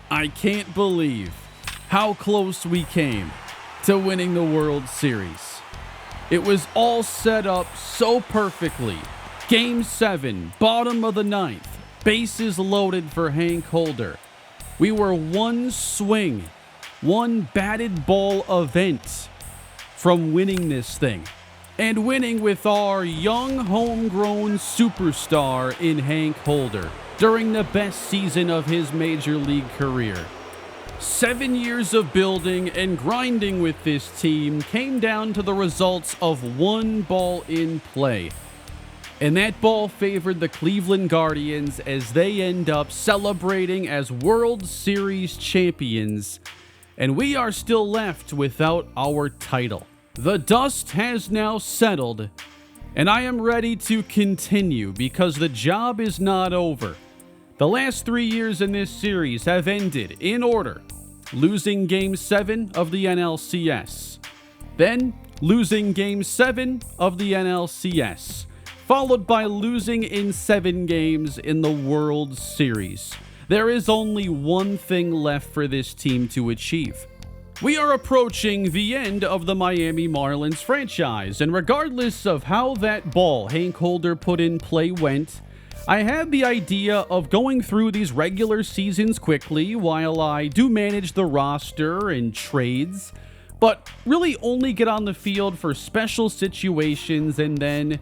I can't believe how close we came to winning the World Series. It was all set up so perfectly. Game 7, bottom of the ninth, bases loaded for Hank Holder. We were one swing, one batted ball event from winning this thing. And winning with our young homegrown superstar in Hank Holder during the best season of his major league career. 7 years of building and grinding with this team came down to the results of one ball in play. And that ball favored the Cleveland Guardians as they end up celebrating as World Series champions. And we are still left without our title. The dust has now settled, and I am ready to continue because the job is not over. The last 3 years in this series have ended in order. Losing Game 7 of the NLCS. Then losing Game 7 of the NLCS. Followed by losing in 7 games in the World Series. There is only one thing left for this team to achieve. We are approaching the end of the Miami Marlins franchise, and regardless of how that ball Hank Holder put in play went, I had the idea of going through these regular seasons quickly while I do manage the roster and trades, but really only get on the field for special situations and then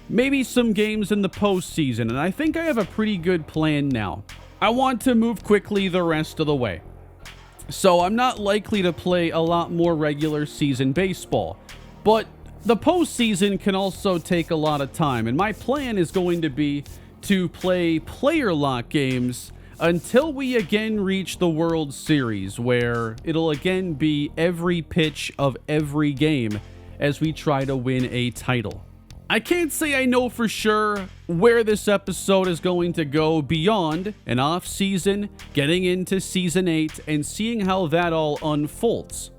maybe some games in the postseason, and I think I have a pretty good plan now. I want to move quickly the rest of the way. So I'm not likely to play a lot more regular season baseball, but the postseason can also take a lot of time, and my plan is going to be to play player lock games until we again reach the World Series, where it'll again be every pitch of every game as we try to win a title. I can't say I know for sure where this episode is going to go beyond an off season, getting into season 8, and seeing how that all unfolds.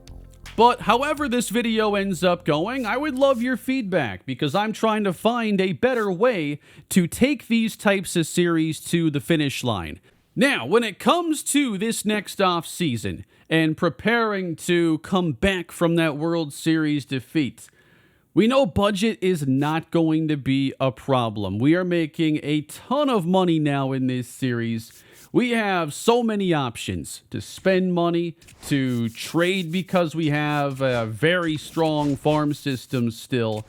But however this video ends up going, I would love your feedback because I'm trying to find a better way to take these types of series to the finish line. Now, when it comes to this next off season and preparing to come back from that World Series defeat, we know budget is not going to be a problem. We are making a ton of money now in this series. We have so many options to spend money, to trade because we have a very strong farm system still.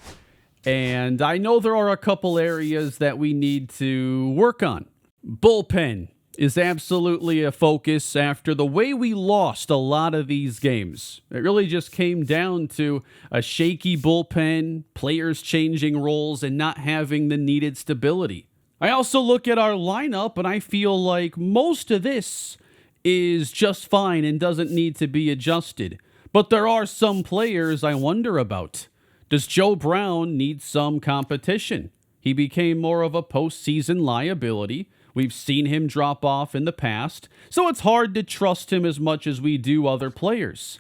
And I know there are a couple areas that we need to work on. Bullpen is absolutely a focus after the way we lost a lot of these games. It really just came down to a shaky bullpen, players changing roles, and not having the needed stability. I also look at our lineup, and I feel like most of this is just fine and doesn't need to be adjusted. But there are some players I wonder about. Does Joe Brown need some competition? He became more of a postseason liability. We've seen him drop off in the past, so it's hard to trust him as much as we do other players.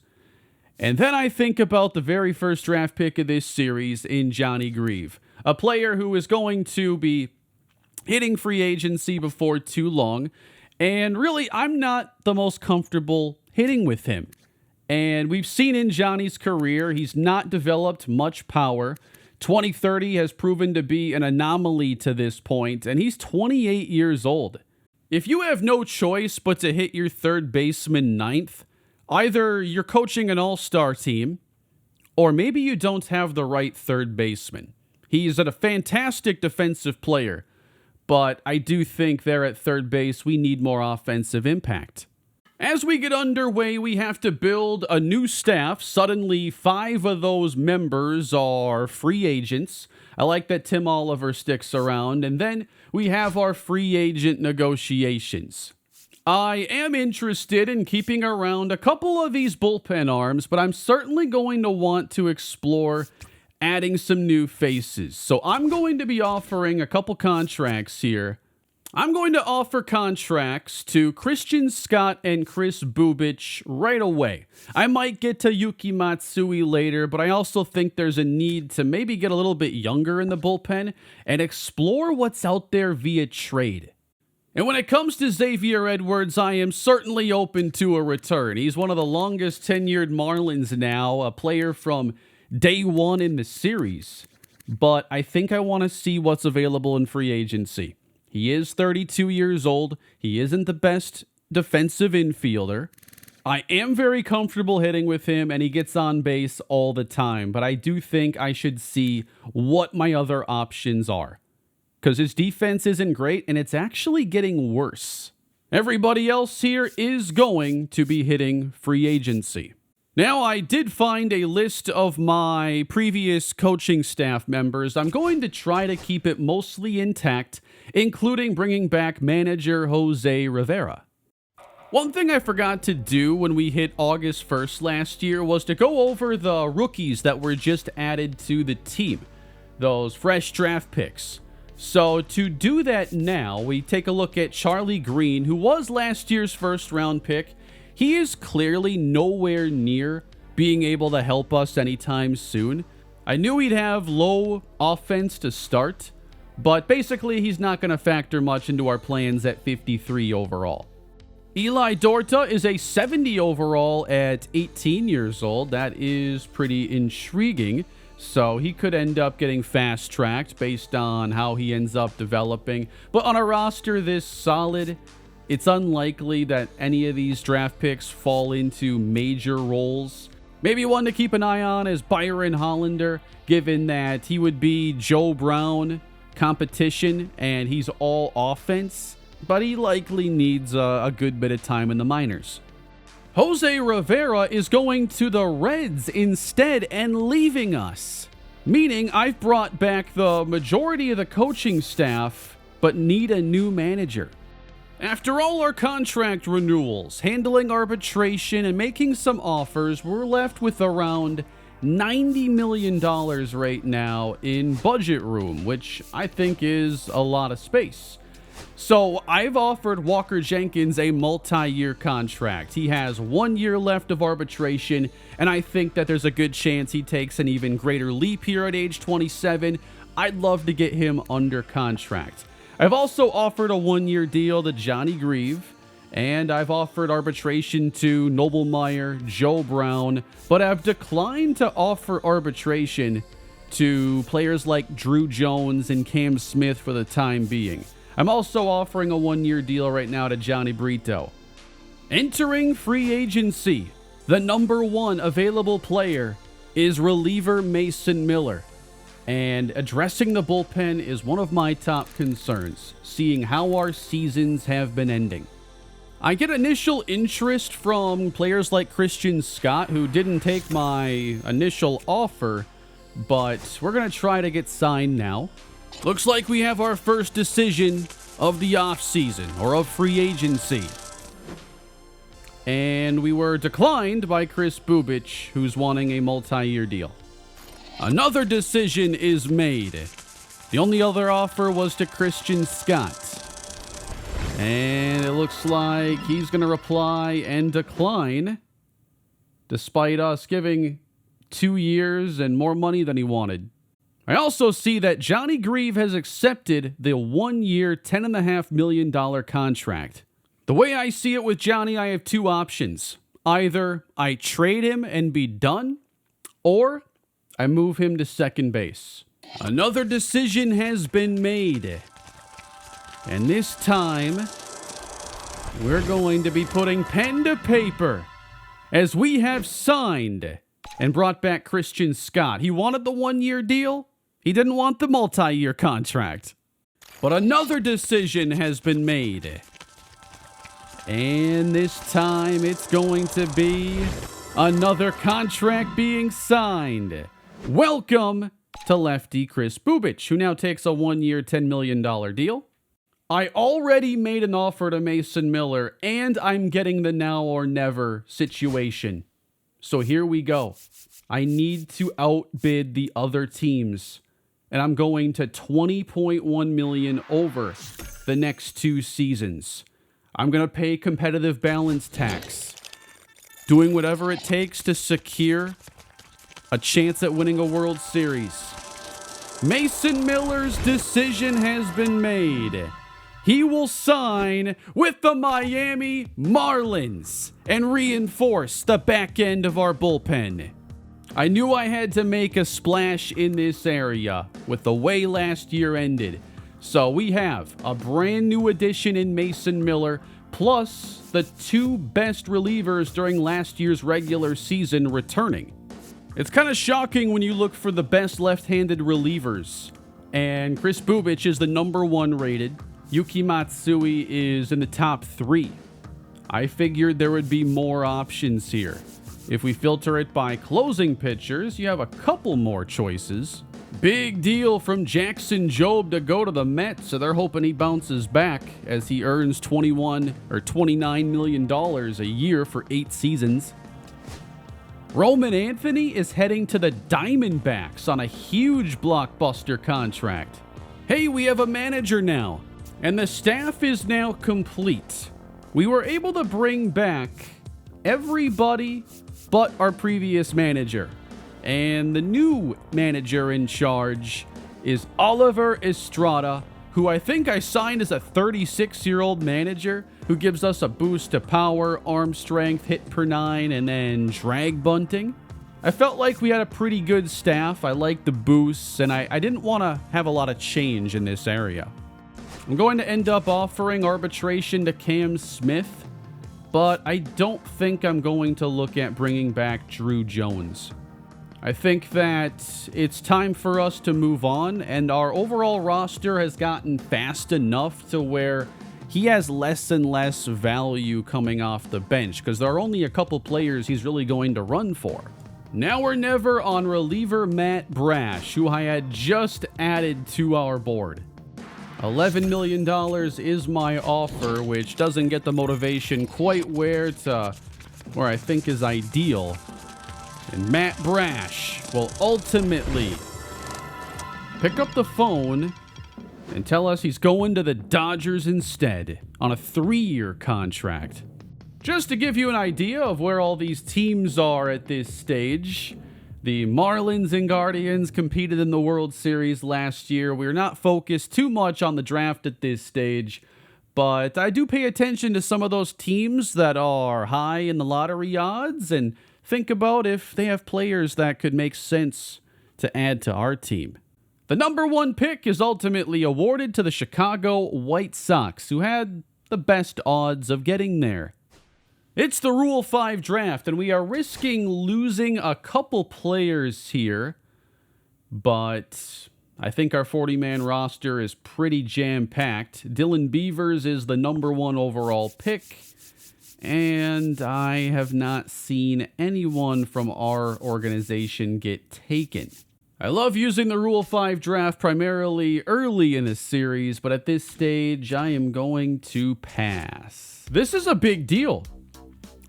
And then I think about the very first draft pick of this series in Johnny Grieve, a player who is going to be hitting free agency before too long, and really I'm not the most comfortable hitting with him. And we've seen in Johnny's career, he's not developed much power. 2030 has proven to be an anomaly to this point, and he's 28 years old. If you have no choice but to hit your third baseman ninth, either you're coaching an all-star team, or maybe you don't have the right third baseman. He's a fantastic defensive player, but I do think there at third base we need more offensive impact. As we get underway, we have to build a new staff. Suddenly, 5 of those members are free agents. I like that Tim Oliver sticks around. And then we have our free agent negotiations. I am interested in keeping around a couple of these bullpen arms, but I'm certainly going to want to explore adding some new faces. So I'm going to be offering a couple contracts here. I'm going to offer contracts to Christian Scott and Chris Bubich right away. I might get to Yuki Matsui later, but I also think there's a need to maybe get a little bit younger in the bullpen and explore what's out there via trade. And when it comes to Xavier Edwards, I am certainly open to a return. He's one of the longest tenured Marlins now, a player from day one in the series. But I think I want to see what's available in free agency. He is 32 years old. He isn't the best defensive infielder. I am very comfortable hitting with him, and he gets on base all the time. But I do think I should see what my other options are, because his defense isn't great, and it's actually getting worse. Everybody else here is going to be hitting free agency. Now, I did find a list of my previous coaching staff members. I'm going to try to keep it mostly intact, including bringing back manager Jose Rivera. One thing I forgot to do when we hit August 1st last year was to go over the rookies that were just added to the team, those fresh draft picks. So to do that now, we take a look at Charlie Green, who was last year's first-round pick. He is clearly nowhere near being able to help us anytime soon. I knew he'd have low offense to start, but basically he's not going to factor much into our plans at 53 overall. Eli Dorta is a 70 overall at 18 years old. That is pretty intriguing. So he could end up getting fast-tracked based on how he ends up developing. But on a roster this solid, it's unlikely that any of these draft picks fall into major roles. Maybe one to keep an eye on is Byron Hollander, given that he would be Joe Brown competition and he's all offense. But he likely needs a good bit of time in the minors. Jose Rivera is going to the Reds instead and leaving us, meaning I've brought back the majority of the coaching staff, but need a new manager. After all our contract renewals, handling arbitration, and making some offers, we're left with around $90 million right now in budget room, which I think is a lot of space. So I've offered Walker Jenkins a multi-year contract. He has 1 year left of arbitration, and I think that there's a good chance he takes an even greater leap here at age 27. I'd love to get him under contract. I've also offered a 1 year deal to Johnny Grieve, and I've offered arbitration to Noblemeyer, Joe Brown, but I've declined to offer arbitration to players like Drew Jones and Cam Smith for the time being. I'm also offering a 1 year deal right now to Johnny Brito. Entering free agency, the number one available player is reliever Mason Miller. And addressing the bullpen is one of my top concerns, seeing how our seasons have been ending. I get initial interest from players like Christian Scott, who didn't take my initial offer, but we're going to try to get signed now. Looks like we have our first decision of the offseason, or of free agency. And we were declined by Chris Bubich, who's wanting a multi-year deal. Another decision is made. The only other offer was to Christian Scott. And it looks like he's going to reply and decline, despite us giving 2 years and more money than he wanted. I also see that Johnny Grieve has accepted the 1 year, $10.5 million contract. The way I see it with Johnny, I have two options. Either I trade him and be done, or I move him to second base. Another decision has been made. And this time, we're going to be putting pen to paper as we have signed and brought back Christian Scott. He wanted the 1 year deal. He didn't want the multi-year contract. But another decision has been made. And this time it's going to be another contract being signed. Welcome to lefty Chris Bubich, who now takes a 1 year, $10 million deal. I already made an offer to Mason Miller, and I'm getting the now or never situation. So here we go. I need to outbid the other teams. And I'm going to $20.1 million over the next 2 seasons. I'm going to pay competitive balance tax, doing whatever it takes to secure a chance at winning a World Series. Mason Miller's decision has been made. he will sign with the Miami Marlins and reinforce the back end of our bullpen. I knew I had to make a splash in this area with the way last year ended. So we have a brand new addition in Mason Miller, plus the two best relievers during last year's regular season returning. It's kind of shocking when you look for the best left-handed relievers. And Chris Bubich is the number 1 rated. Yuki Matsui is in the top 3. I figured there would be more options here. If we filter it by closing pitchers, you have a couple more choices. Big deal from Jackson Jobe to go to the Mets, so they're hoping he bounces back as he earns $21 or $29 million a year for 8 seasons. Roman Anthony is heading to the Diamondbacks on a huge blockbuster contract. Hey, we have a manager now, and the staff is now complete. We were able to bring back everybody but our previous manager. And the new manager in charge is Oliver Estrada, who I think I signed as a 36-year-old manager who gives us a boost to power, arm strength, hit per 9, and then drag bunting. I felt like we had a pretty good staff. I liked the boosts, and I didn't want to have a lot of change in this area. I'm going to end up offering arbitration to Cam Smith, but I don't think I'm going to look at bringing back Drew Jones. I think that it's time for us to move on, and our overall roster has gotten fast enough to where he has less and less value coming off the bench because there are only a couple players he's really going to run for. Now or never on reliever Matt Brash, who I had just added to our board. $11 million is my offer, which doesn't get the motivation quite where I think is ideal. And Matt Brash will ultimately pick up the phone and tell us he's going to the Dodgers instead on a 3-year contract. Just to give you an idea of where all these teams are at this stage, the Marlins and Guardians competed in the World Series last year. We're not focused too much on the draft at this stage, but I do pay attention to some of those teams that are high in the lottery odds and think about if they have players that could make sense to add to our team. The number 1 pick is ultimately awarded to the Chicago White Sox, who had the best odds of getting there. It's the Rule 5 draft, and we are risking losing a couple players here, but I think our 40-man roster is pretty jam-packed. Dylan Beavers is the number 1 overall pick, and I have not seen anyone from our organization get taken. I love using the Rule 5 draft primarily early in a series, but at this stage, I am going to pass. This is a big deal.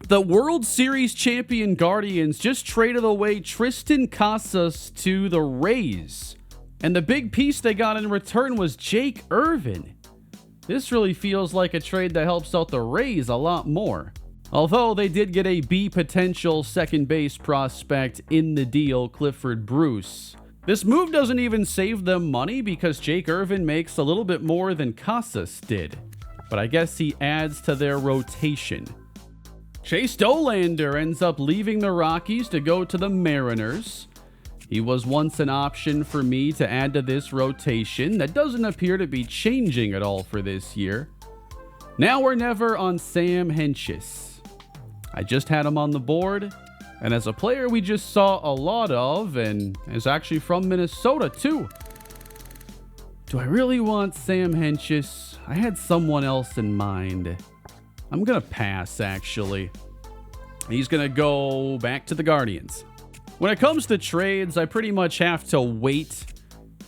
The World Series champion Guardians just traded away Tristan Casas to the Rays. And the big piece they got in return was Jake Irvin. This really feels like a trade that helps out the Rays a lot more. Although they did get a B potential second base prospect in the deal, Clifford Bruce. This move doesn't even save them money because Jake Irvin makes a little bit more than Casas did. But I guess he adds to their rotation. Chase Dolander ends up leaving the Rockies to go to the Mariners. He was once an option for me to add to this rotation that doesn't appear to be changing at all for this year. Now or never on Sam Hentges. I just had him on the board, and as a player we just saw a lot of, and is actually from Minnesota too. Do I really want Sam Hentges? I had someone else in mind. I'm going to pass, actually. He's going to go back to the Guardians. When it comes to trades, I pretty much have to wait,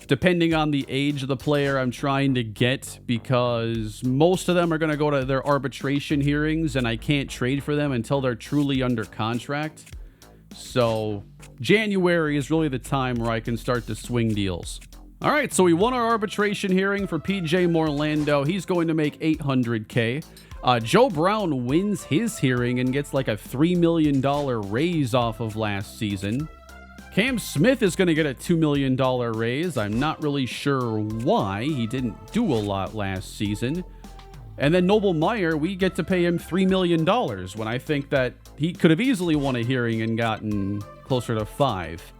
depending on the age of the player I'm trying to get, because most of them are going to go to their arbitration hearings, and I can't trade for them until they're truly under contract. So January is really the time where I can start to swing deals. All right, so we won our arbitration hearing for PJ Morlando. He's going to make $800K. Joe Brown wins his hearing and gets like a $3 million raise off of last season. Cam Smith is going to get a $2 million raise. I'm not really sure why. He didn't do a lot last season. And then Noble Meyer, we get to pay him $3 million when I think that he could have easily won a hearing and gotten closer to 5.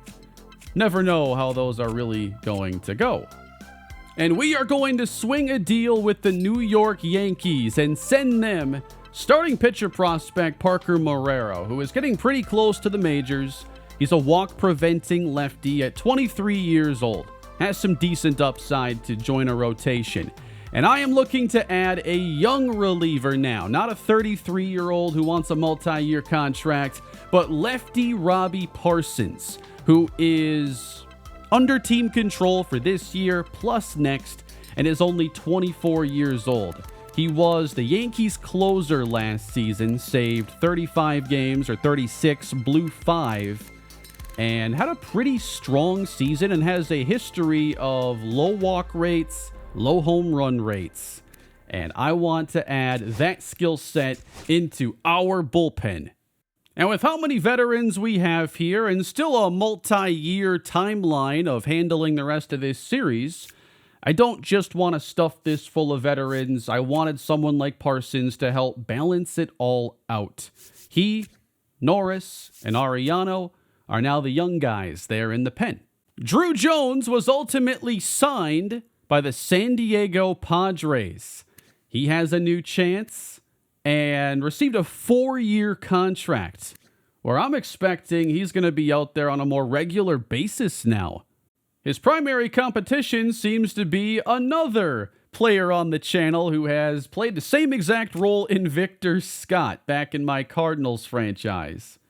Never know how those are really going to go. And we are going to swing a deal with the New York Yankees and send them starting pitcher prospect Parker Marrero, who is getting pretty close to the majors. He's a walk-preventing lefty at 23 years old. Has some decent upside to join a rotation. And I am looking to add a young reliever now, not a 33-year-old who wants a multi-year contract, but lefty Robbie Parsons, who is under team control for this year plus next and is only 24 years old. He was the Yankees closer last season, saved 35 games or 36, blew 5, and had a pretty strong season and has a history of low walk rates, low home run rates. And I want to add that skill set into our bullpen. And with how many veterans we have here and still a multi-year timeline of handling the rest of this series, I don't just want to stuff this full of veterans. I wanted someone like Parsons to help balance it all out. He, Norris, and Ariano are now the young guys there in the pen. Drew Jones was ultimately signed by the San Diego Padres. He has a new chance and received a 4-year contract where I'm expecting he's going to be out there on a more regular basis now. His primary competition seems to be another player on the channel who has played the same exact role in Victor Scott back in my Cardinals franchise.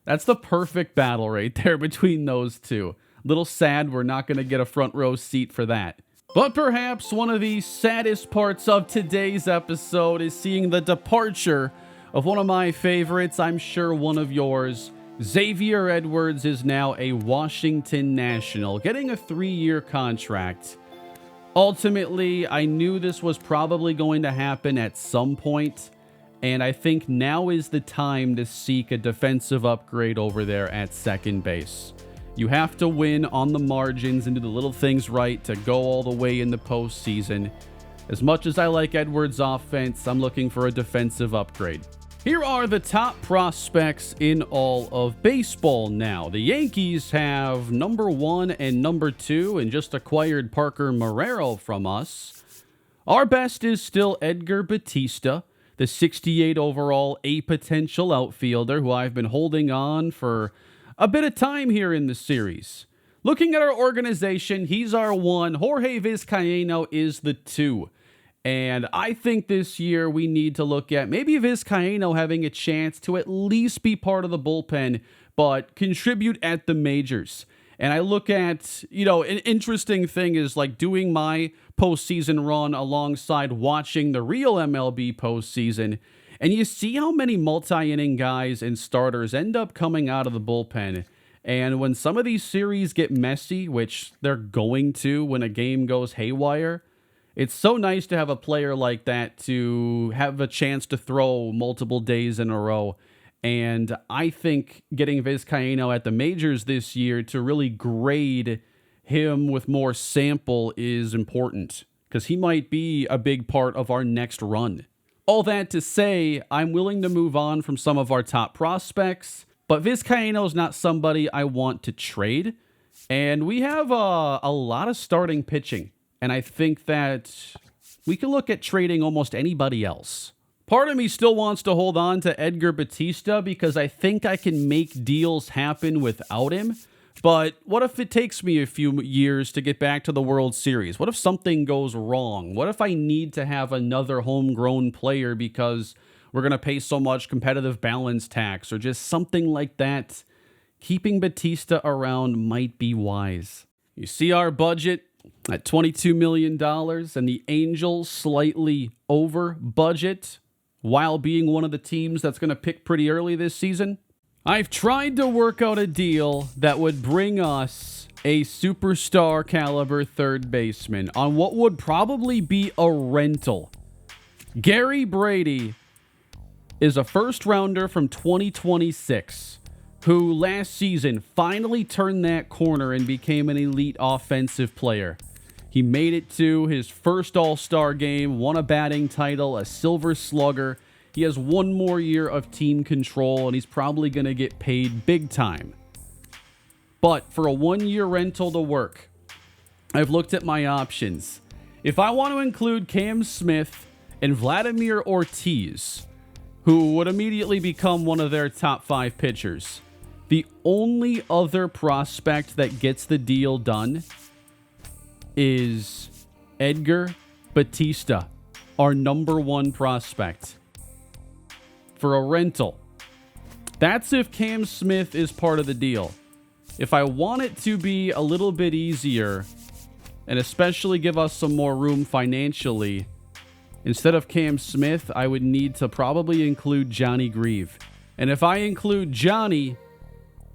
That's the perfect battle right there between those two. Little sad we're not going to get a front row seat for that. But perhaps one of the saddest parts of today's episode is seeing the departure of one of my favorites, I'm sure one of yours. Xavier Edwards is now a Washington National, getting a 3-year contract. Ultimately, I knew this was probably going to happen at some point, and I think now is the time to seek a defensive upgrade over there at second base. You have to win on the margins and do the little things right to go all the way in the postseason. As much as I like Edwards' offense, I'm looking for a defensive upgrade. Here are the top prospects in all of baseball now. The Yankees have number 1 and number 2 and just acquired Parker Marrero from us. Our best is still Edgar Batista, the 68 overall, a potential outfielder who I've been holding on for a bit of time here in the series. Looking at our organization, he's our 1. Jorge Vizcaino is the 2. And I think this year we need to look at maybe Vizcaino having a chance to at least be part of the bullpen, but contribute at the majors. And I look at, an interesting thing is like doing my postseason run alongside watching the real MLB postseason. And you see how many multi-inning guys and starters end up coming out of the bullpen. And when some of these series get messy, which they're going to when a game goes haywire, it's so nice to have a player like that to have a chance to throw multiple days in a row. And I think getting Vizcaino at the majors this year to really grade him with more sample is important, because he might be a big part of our next run. All that to say, I'm willing to move on from some of our top prospects, but Vizcaino is not somebody I want to trade. And we have a lot of starting pitching, and I think that we can look at trading almost anybody else. Part of me still wants to hold on to Edgar Batista because I think I can make deals happen without him. But what if it takes me a few years to get back to the World Series? What if something goes wrong? What if I need to have another homegrown player because we're going to pay so much competitive balance tax or just something like that? Keeping Batista around might be wise. You see our budget at $22 million and the Angels slightly over budget while being one of the teams that's going to pick pretty early this season. I've tried to work out a deal that would bring us a superstar caliber third baseman on what would probably be a rental. Gary Brady is a first rounder from 2026 who last season finally turned that corner and became an elite offensive player. He made it to his first All-Star game, won a batting title, a Silver Slugger. He has one more year of team control, and he's probably going to get paid big time. But for a one-year rental to work, I've looked at my options. If I want to include Cam Smith and Vladimir Ortiz, who would immediately become one of their top 5 pitchers, the only other prospect that gets the deal done is Edgar Batista, our number 1 prospect, for a rental. That's if Cam Smith is part of the deal. If I want it to be a little bit easier, and especially give us some more room financially, instead of Cam Smith, I would need to probably include Johnny Grieve. And if I include Johnny,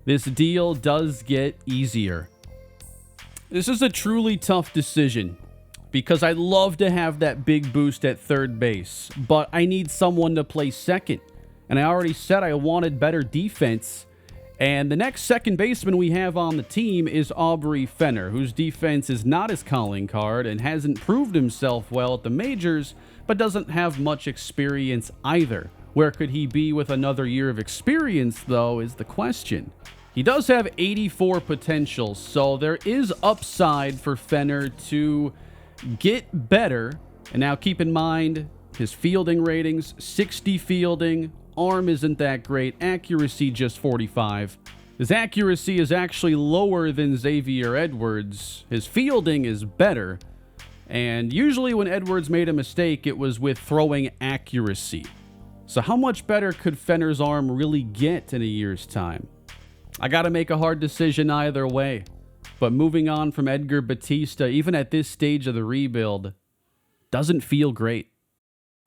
this deal does get easier. This is a truly tough decision because I'd love to have that big boost at third base, but I need someone to play second. And I already said I wanted better defense. And the next second baseman we have on the team is Aubrey Fenner, whose defense is not his calling card and hasn't proved himself well at the majors, but doesn't have much experience either. Where could he be with another year of experience, though, is the question. He does have 84 potential, so there is upside for Fenner to get better. And now keep in mind, his fielding ratings, 60 fielding, arm isn't that great, accuracy just 45. His accuracy is actually lower than Xavier Edwards. His fielding is better, and usually when Edwards made a mistake, it was with throwing accuracy. So how much better could Fenner's arm really get in a year's time? I gotta make a hard decision either way. But moving on from Edgar Batista, even at this stage of the rebuild, doesn't feel great.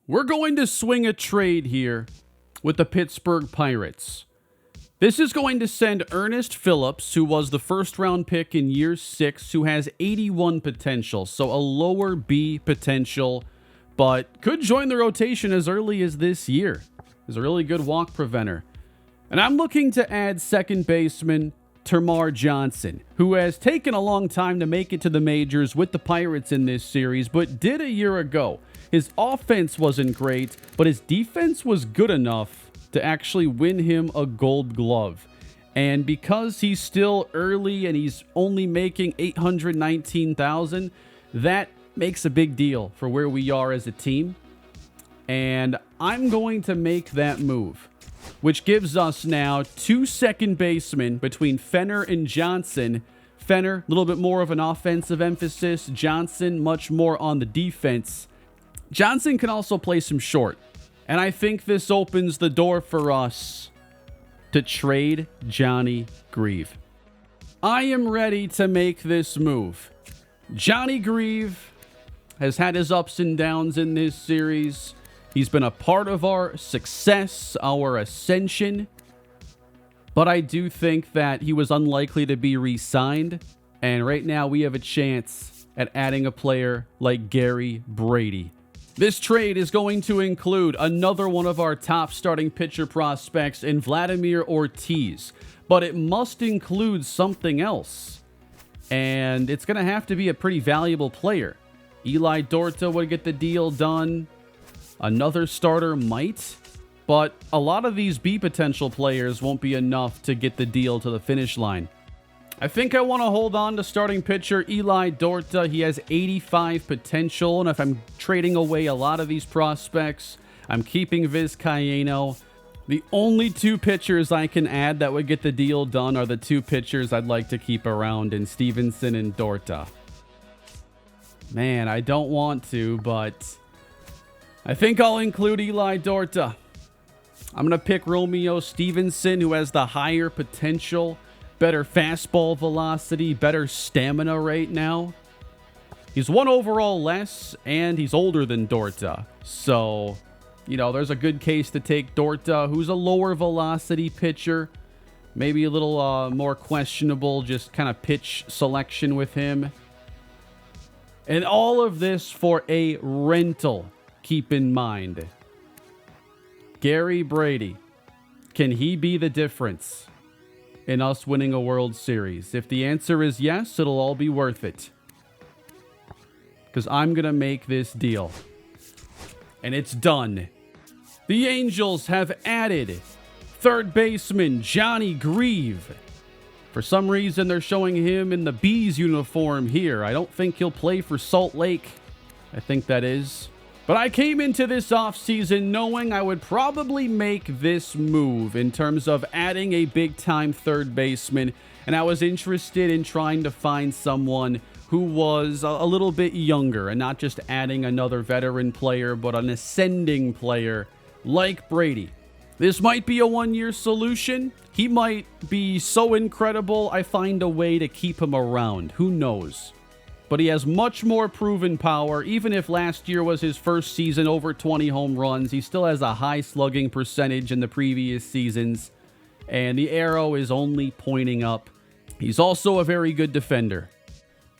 We're going to swing a trade here with the Pittsburgh Pirates. This is going to send Ernest Phillips, who was the first-round pick in year 6, who has 81 potential, so a lower B potential, but could join the rotation as early as this year. Is a really good walk preventer. And I'm looking to add second baseman Termarr Johnson, who has taken a long time to make it to the majors with the Pirates in this series, but did a year ago. His offense wasn't great, but his defense was good enough to actually win him a Gold Glove. And because he's still early and he's only making $819,000, that makes a big deal for where we are as a team. And I'm going to make that move, which gives us now 2 second basemen between Fenner and Johnson. Fenner, a little bit more of an offensive emphasis. Johnson, much more on the defense. Johnson can also play some short. And I think this opens the door for us to trade Johnny Grieve. I am ready to make this move. Johnny Grieve has had his ups and downs in this series. He's been a part of our success, our ascension. But I do think that he was unlikely to be re-signed. And right now we have a chance at adding a player like Gary Brady. This trade is going to include another one of our top starting pitcher prospects in Vladimir Ortiz. But it must include something else. And it's going to have to be a pretty valuable player. Eli Dorta would get the deal done. Another starter might, but a lot of these B potential players won't be enough to get the deal to the finish line. I think I want to hold on to starting pitcher Eli Dorta. He has 85 potential, and if I'm trading away a lot of these prospects, I'm keeping Vizcaino. The only 2 pitchers I can add that would get the deal done are the 2 pitchers I'd like to keep around in Stevenson and Dorta. Man, I don't want to, but I think I'll include Eli Dorta. I'm going to pick Romeo Stevenson, who has the higher potential, better fastball velocity, better stamina right now. He's 1 overall less, and he's older than Dorta. So, there's a good case to take Dorta, who's a lower velocity pitcher. Maybe a little more questionable, just kind of pitch selection with him. And all of this for a rental. Keep in mind, Gary Brady, can he be the difference in us winning a World Series? If the answer is yes, it'll all be worth it. because I'm going to make this deal. And it's done. The Angels have added third baseman Johnny Grieve. For some reason, they're showing him in the Bees uniform here. I don't think he'll play for Salt Lake. I think that is. But I came into this offseason knowing I would probably make this move in terms of adding a big-time third baseman. And I was interested in trying to find someone who was a little bit younger and not just adding another veteran player, but an ascending player like Brady. This might be a one-year solution. He might be so incredible I find a way to keep him around. Who knows? But he has much more proven power. Even if last year was his first season over 20 home runs, he still has a high slugging percentage in the previous seasons. And the arrow is only pointing up. He's also a very good defender.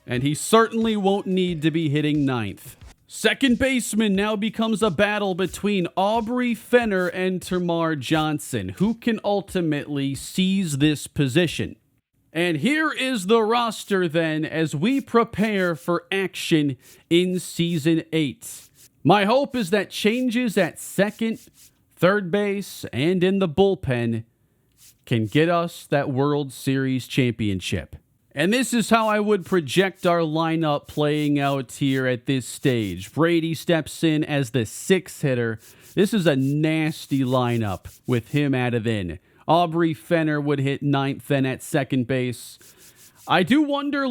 And he certainly won't need to be hitting ninth. Second baseman now becomes a battle between Aubrey Fenner and Termarr Johnson, who can ultimately seize this position. And here is the roster then as we prepare for action in Season 8. My hope is that changes at second, third base, and in the bullpen can get us that World Series championship. And this is how I would project our lineup playing out here at this stage. Brady steps in as the sixth hitter. This is a nasty lineup with him added in. Aubrey Fenner would hit ninth then at second base. I do wonder,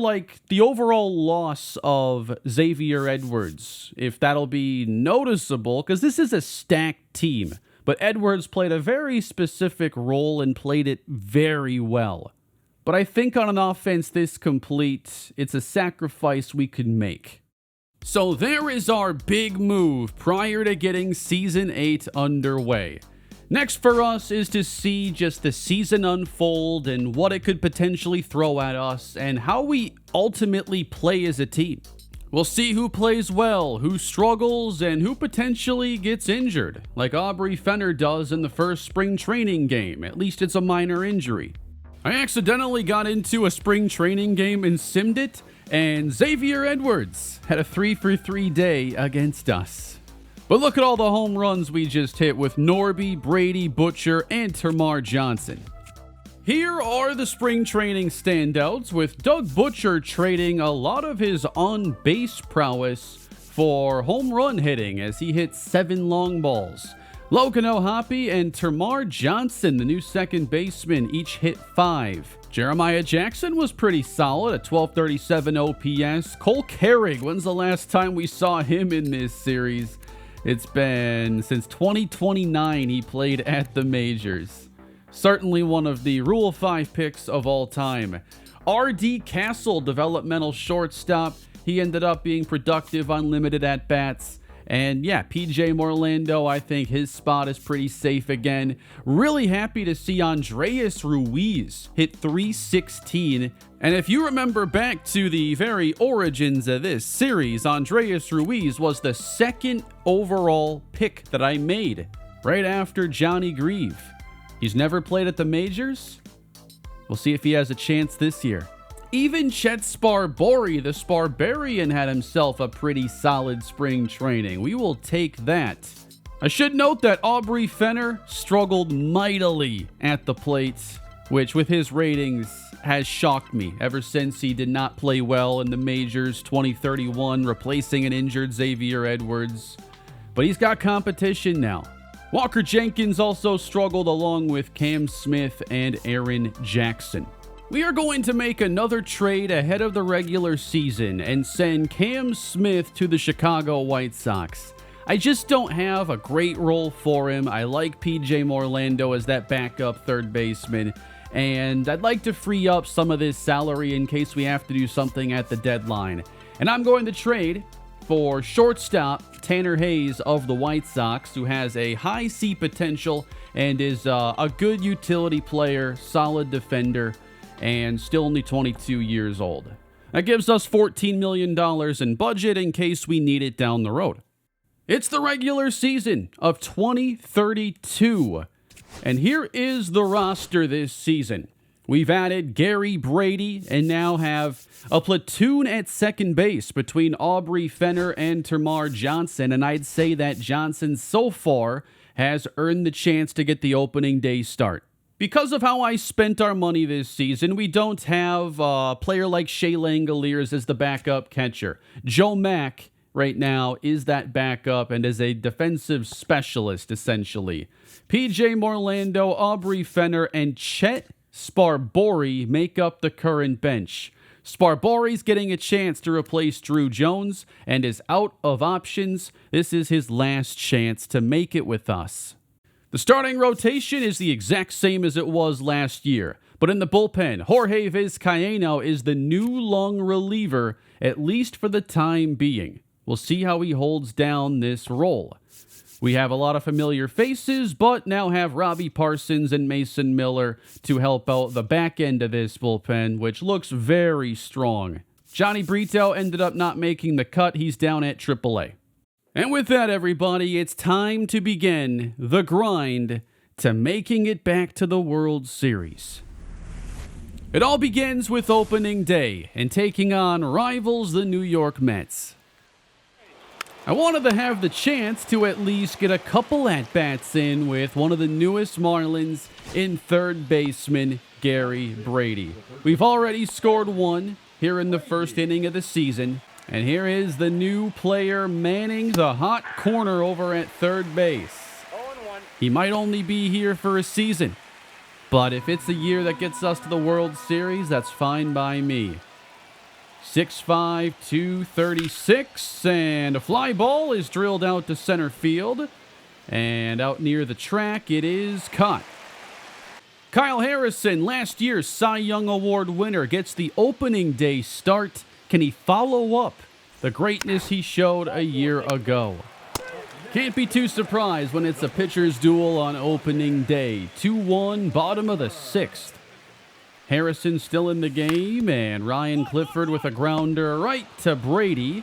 the overall loss of Xavier Edwards, if that'll be noticeable, because this is a stacked team. But Edwards played a very specific role and played it very well. But I think on an offense this complete, it's a sacrifice we could make. So there is our big move prior to getting Season 8 underway. Next for us is to see just the season unfold and what it could potentially throw at us and how we ultimately play as a team. We'll see who plays well, who struggles, and who potentially gets injured, like Aubrey Fenner does in the first spring training game. At least it's a minor injury. I accidentally got into a spring training game and simmed it, and Xavier Edwards had a 3-for-3 day against us. But look at all the home runs we just hit with Norby, Brady, Butcher, and Termarr Johnson. Here are the spring training standouts, with Doug Butcher trading a lot of his on-base prowess for home run hitting as he hit 7 long balls. Logan O'Hoppe and Termarr Johnson, the new second baseman, each hit 5. Jeremiah Jackson was pretty solid at 1237 OPS. Cole Carrig, when's the last time we saw him in this series? It's been since 2029 he played at the majors. Certainly one of the Rule 5 picks of all time. R.D. Castle, developmental shortstop. He ended up being productive on limited at-bats. And yeah, PJ Morlando, I think his spot is pretty safe again. Really happy to see Andreas Ruiz hit 316. And if you remember back to the very origins of this series, Andreas Ruiz was the second overall pick that I made, right after Johnny Grieve. He's never played at the majors. We'll see if he has a chance this year. Even Chet Sparbori, the Sparbarian, had himself a pretty solid spring training. We will take that. I should note that Aubrey Fenner struggled mightily at the plate, which with his ratings has shocked me ever since he did not play well in the majors 2031, replacing an injured Xavier Edwards. But he's got competition now. Walker Jenkins also struggled along with Cam Smith and Aaron Jackson. We are going to make another trade ahead of the regular season and send Cam Smith to the Chicago White Sox. I just don't have a great role for him. I like PJ Morlando as that backup third baseman, and I'd like to free up some of this salary in case we have to do something at the deadline. And I'm going to trade for shortstop Tanner Hayes of the White Sox, who has a high C potential and is a good utility player, solid defender, and still only 22 years old. That gives us $14 million in budget in case we need it down the road. It's the regular season of 2032, and here is the roster this season. We've added Gary Brady and now have a platoon at second base between Aubrey Fenner and Termarr Johnson, and I'd say that Johnson so far has earned the chance to get the opening day start. Because of how I spent our money this season, we don't have a player like Shea Langoliers as the backup catcher. Joe Mack right now is that backup and is a defensive specialist, essentially. PJ Morlando, Aubrey Fenner, and Chet Sparbori make up the current bench. Sparbori's getting a chance to replace Drew Jones and is out of options. This is his last chance to make it with us. The starting rotation is the exact same as it was last year, but in the bullpen, Jorge Vizcaíno is the new long reliever, at least for the time being. We'll see how he holds down this role. We have a lot of familiar faces, but now have Robbie Parsons and Mason Miller to help out the back end of this bullpen, which looks very strong. Johnny Brito ended up not making the cut. He's down at AAA. And with that, everybody, it's time to begin the grind to making it back to the World Series. It all begins with opening day and taking on rivals the New York Mets. I wanted to have the chance to at least get a couple at-bats in with one of the newest Marlins in third baseman Gary Brady. We've already scored one here in the first inning of the season. And here is the new player manning the hot corner over at third base. He might only be here for a season, but if it's a year that gets us to the World Series, that's fine by me. 6'5", 236, and a fly ball is drilled out to center field. And out near the track, it is caught. Kyle Harrison, last year's Cy Young Award winner, gets the opening day start. Can he follow up the greatness he showed a year ago? Can't be too surprised when it's a pitcher's duel on opening day. 2-1, bottom of the sixth. Harrison still in the game, and Ryan Clifford with a grounder right to Brady.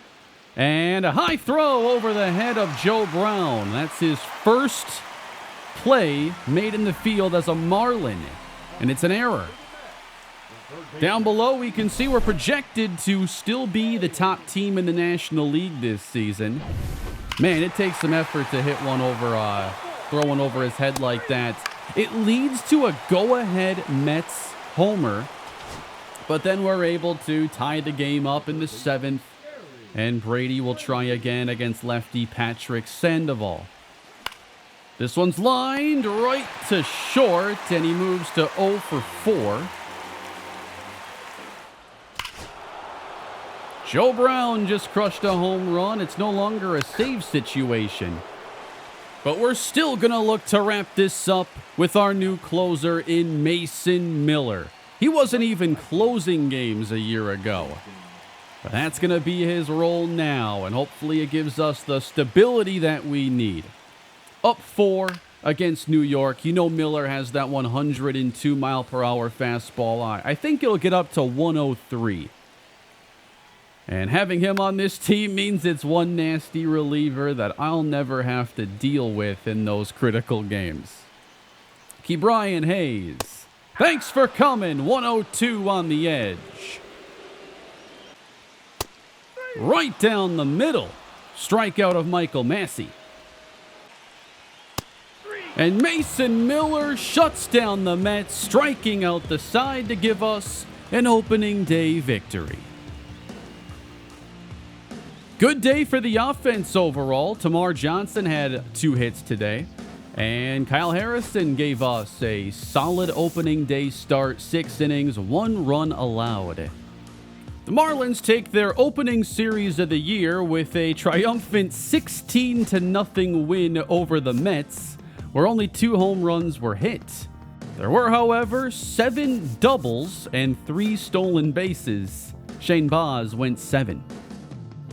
And a high throw over the head of Joe Brown. That's his first play made in the field as a Marlin, and it's an error. Down below, we can see we're projected to still be the top team in the National League this season. Man, it takes some effort to hit one over, throw one over his head like that. It leads to a go-ahead Mets homer, but then we're able to tie the game up in the seventh, and Brady will try again against lefty Patrick Sandoval. This one's lined right to short, and he moves to 0 for 4. Joe Brown just crushed a home run. It's no longer a save situation. But we're still going to look to wrap this up with our new closer in Mason Miller. He wasn't even closing games a year ago. But that's going to be his role now, and hopefully it gives us the stability that we need. Up 4 against New York. You know Miller has that 102-mile-per-hour fastball. I think it'll get up to 103. And having him on this team means it's one nasty reliever that I'll never have to deal with in those critical games. Ke'Bryan Hayes, thanks for coming. 102 on the edge. Right down the middle. Strikeout of Michael Massey. And Mason Miller shuts down the Mets, striking out the side to give us an opening day victory. Good day for the offense overall. Termarr Johnson had 2 hits today. And Kyle Harrison gave us a solid opening day start. 6 innings, 1 run allowed. The Marlins take their opening series of the year with a triumphant 16-0 win over the Mets, where only 2 home runs were hit. There were, however, 7 doubles and 3 stolen bases. Shane Baz went 7.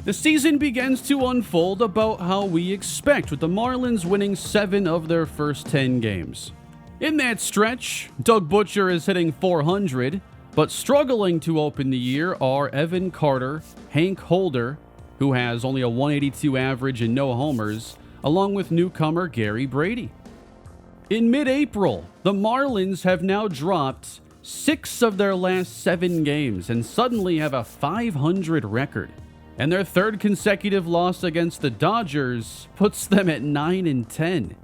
The season begins to unfold about how we expect, with the Marlins winning 7 of their first 10 games. In that stretch, Doug Butcher is hitting .400, but struggling to open the year are Evan Carter, Hank Holder, who has only a .182 average and no homers, along with newcomer Gary Brady. In mid-April, the Marlins have now dropped 6 of their last 7 games and suddenly have a .500 record. And their 3rd consecutive loss against the Dodgers puts them at 9-10.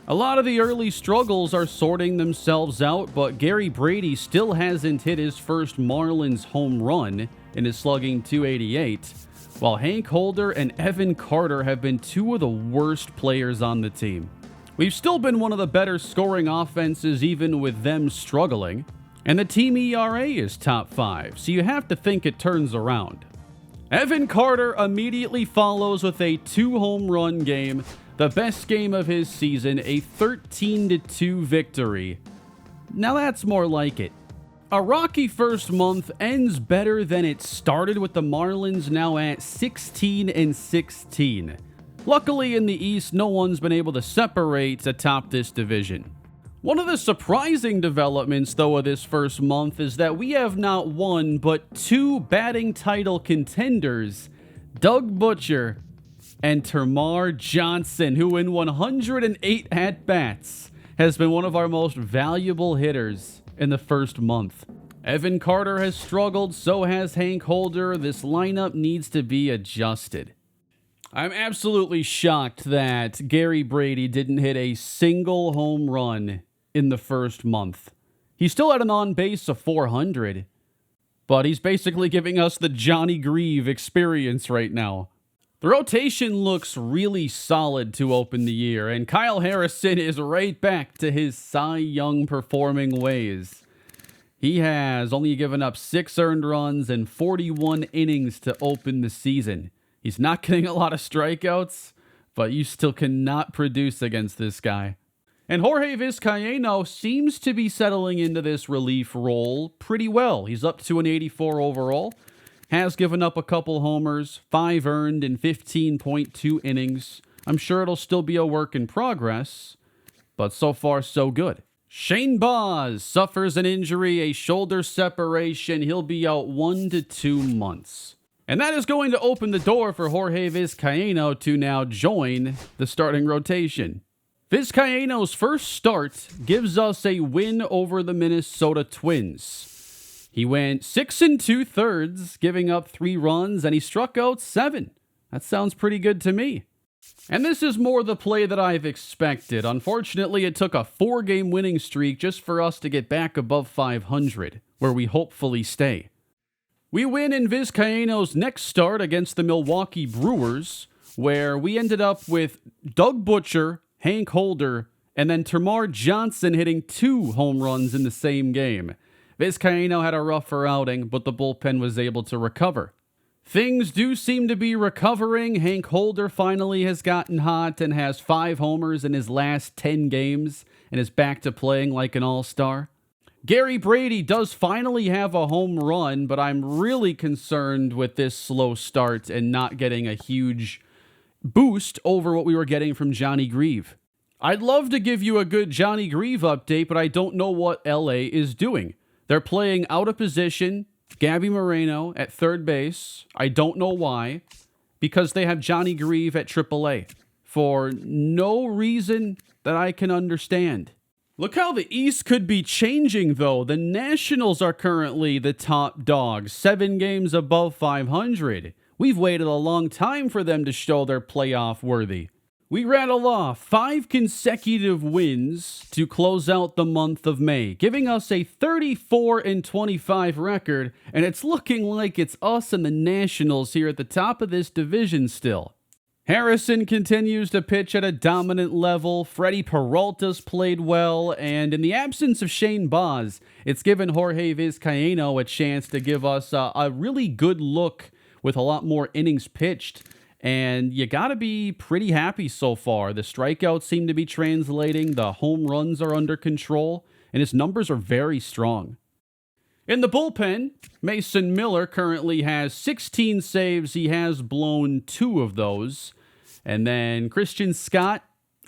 A lot of the early struggles are sorting themselves out, but Gary Brady still hasn't hit his first Marlins home run and is slugging .288, while Hank Holder and Evan Carter have been 2 of the worst players on the team. We've still been one of the better scoring offenses even with them struggling, and the team ERA is top 5, so you have to think it turns around. Evan Carter immediately follows with a 2-home run game, the best game of his season, a 13-2 victory. Now that's more like it. A rocky first month ends better than it started, with the Marlins now at 16-16. Luckily in the East, no one's been able to separate atop this division. One of the surprising developments, though, of this first month is that we have not one, but 2 batting title contenders, Doug Butcher and Termarr Johnson, who in 108 at-bats has been one of our most valuable hitters in the first month. Evan Carter has struggled, so has Hank Holder. This lineup needs to be adjusted. I'm absolutely shocked that Gary Brady didn't hit a single home run in the first month. He still had an on-base of 400, but he's basically giving us the Johnny Grieve experience right now. The rotation looks really solid to open the year, and Kyle Harrison is right back to his Cy Young performing ways. He has only given up 6 earned runs and 41 innings to open the season. He's not getting a lot of strikeouts, but you still cannot produce against this guy. And Jorge Vizcaino seems to be settling into this relief role pretty well. He's up to an 84 overall. Has given up a couple homers, 5 earned in 15.2 innings. I'm sure it'll still be a work in progress, but so far so good. Shane Baz suffers an injury, a shoulder separation. He'll be out 1 to 2 months. And that is going to open the door for Jorge Vizcaino to now join the starting rotation. Vizcaino's first start gives us a win over the Minnesota Twins. He went 6 2/3, giving up 3 runs, and he struck out 7. That sounds pretty good to me. And this is more the play that I've expected. Unfortunately, it took a 4-game winning streak just for us to get back above 500, where we hopefully stay. We win in Vizcaino's next start against the Milwaukee Brewers, where we ended up with Doug Butcher, Hank Holder, and then Termarr Johnson hitting 2 home runs in the same game. Vizcaino had a rougher outing, but the bullpen was able to recover. Things do seem to be recovering. Hank Holder finally has gotten hot and has 5 homers in his last 10 games and is back to playing like an all-star. Gary Brady does finally have a home run, but I'm really concerned with this slow start and not getting a huge boost over what we were getting from Johnny Grieve. I'd love to give you a good Johnny Grieve update, but I don't know what LA is doing. They're playing out of position, Gabby Moreno at third base. I don't know why, because they have Johnny Grieve at AAA for no reason that I can understand. Look how the East could be changing, though. The Nationals are currently the top dogs, 7 games above 500. We've waited a long time for them to show they're playoff worthy. We rattle off 5 consecutive wins to close out the month of May, giving us a 34-25 record, and it's looking like it's us and the Nationals here at the top of this division still. Harrison continues to pitch at a dominant level. Freddie Peralta's played well, and in the absence of Shane Baz, it's given Jorge Vizcaino a chance to give us a really good look with a lot more innings pitched. And you got to be pretty happy so far. The strikeouts seem to be translating. The home runs are under control. And his numbers are very strong. In the bullpen, Mason Miller currently has 16 saves. He has blown 2 of those. And then Christian Scott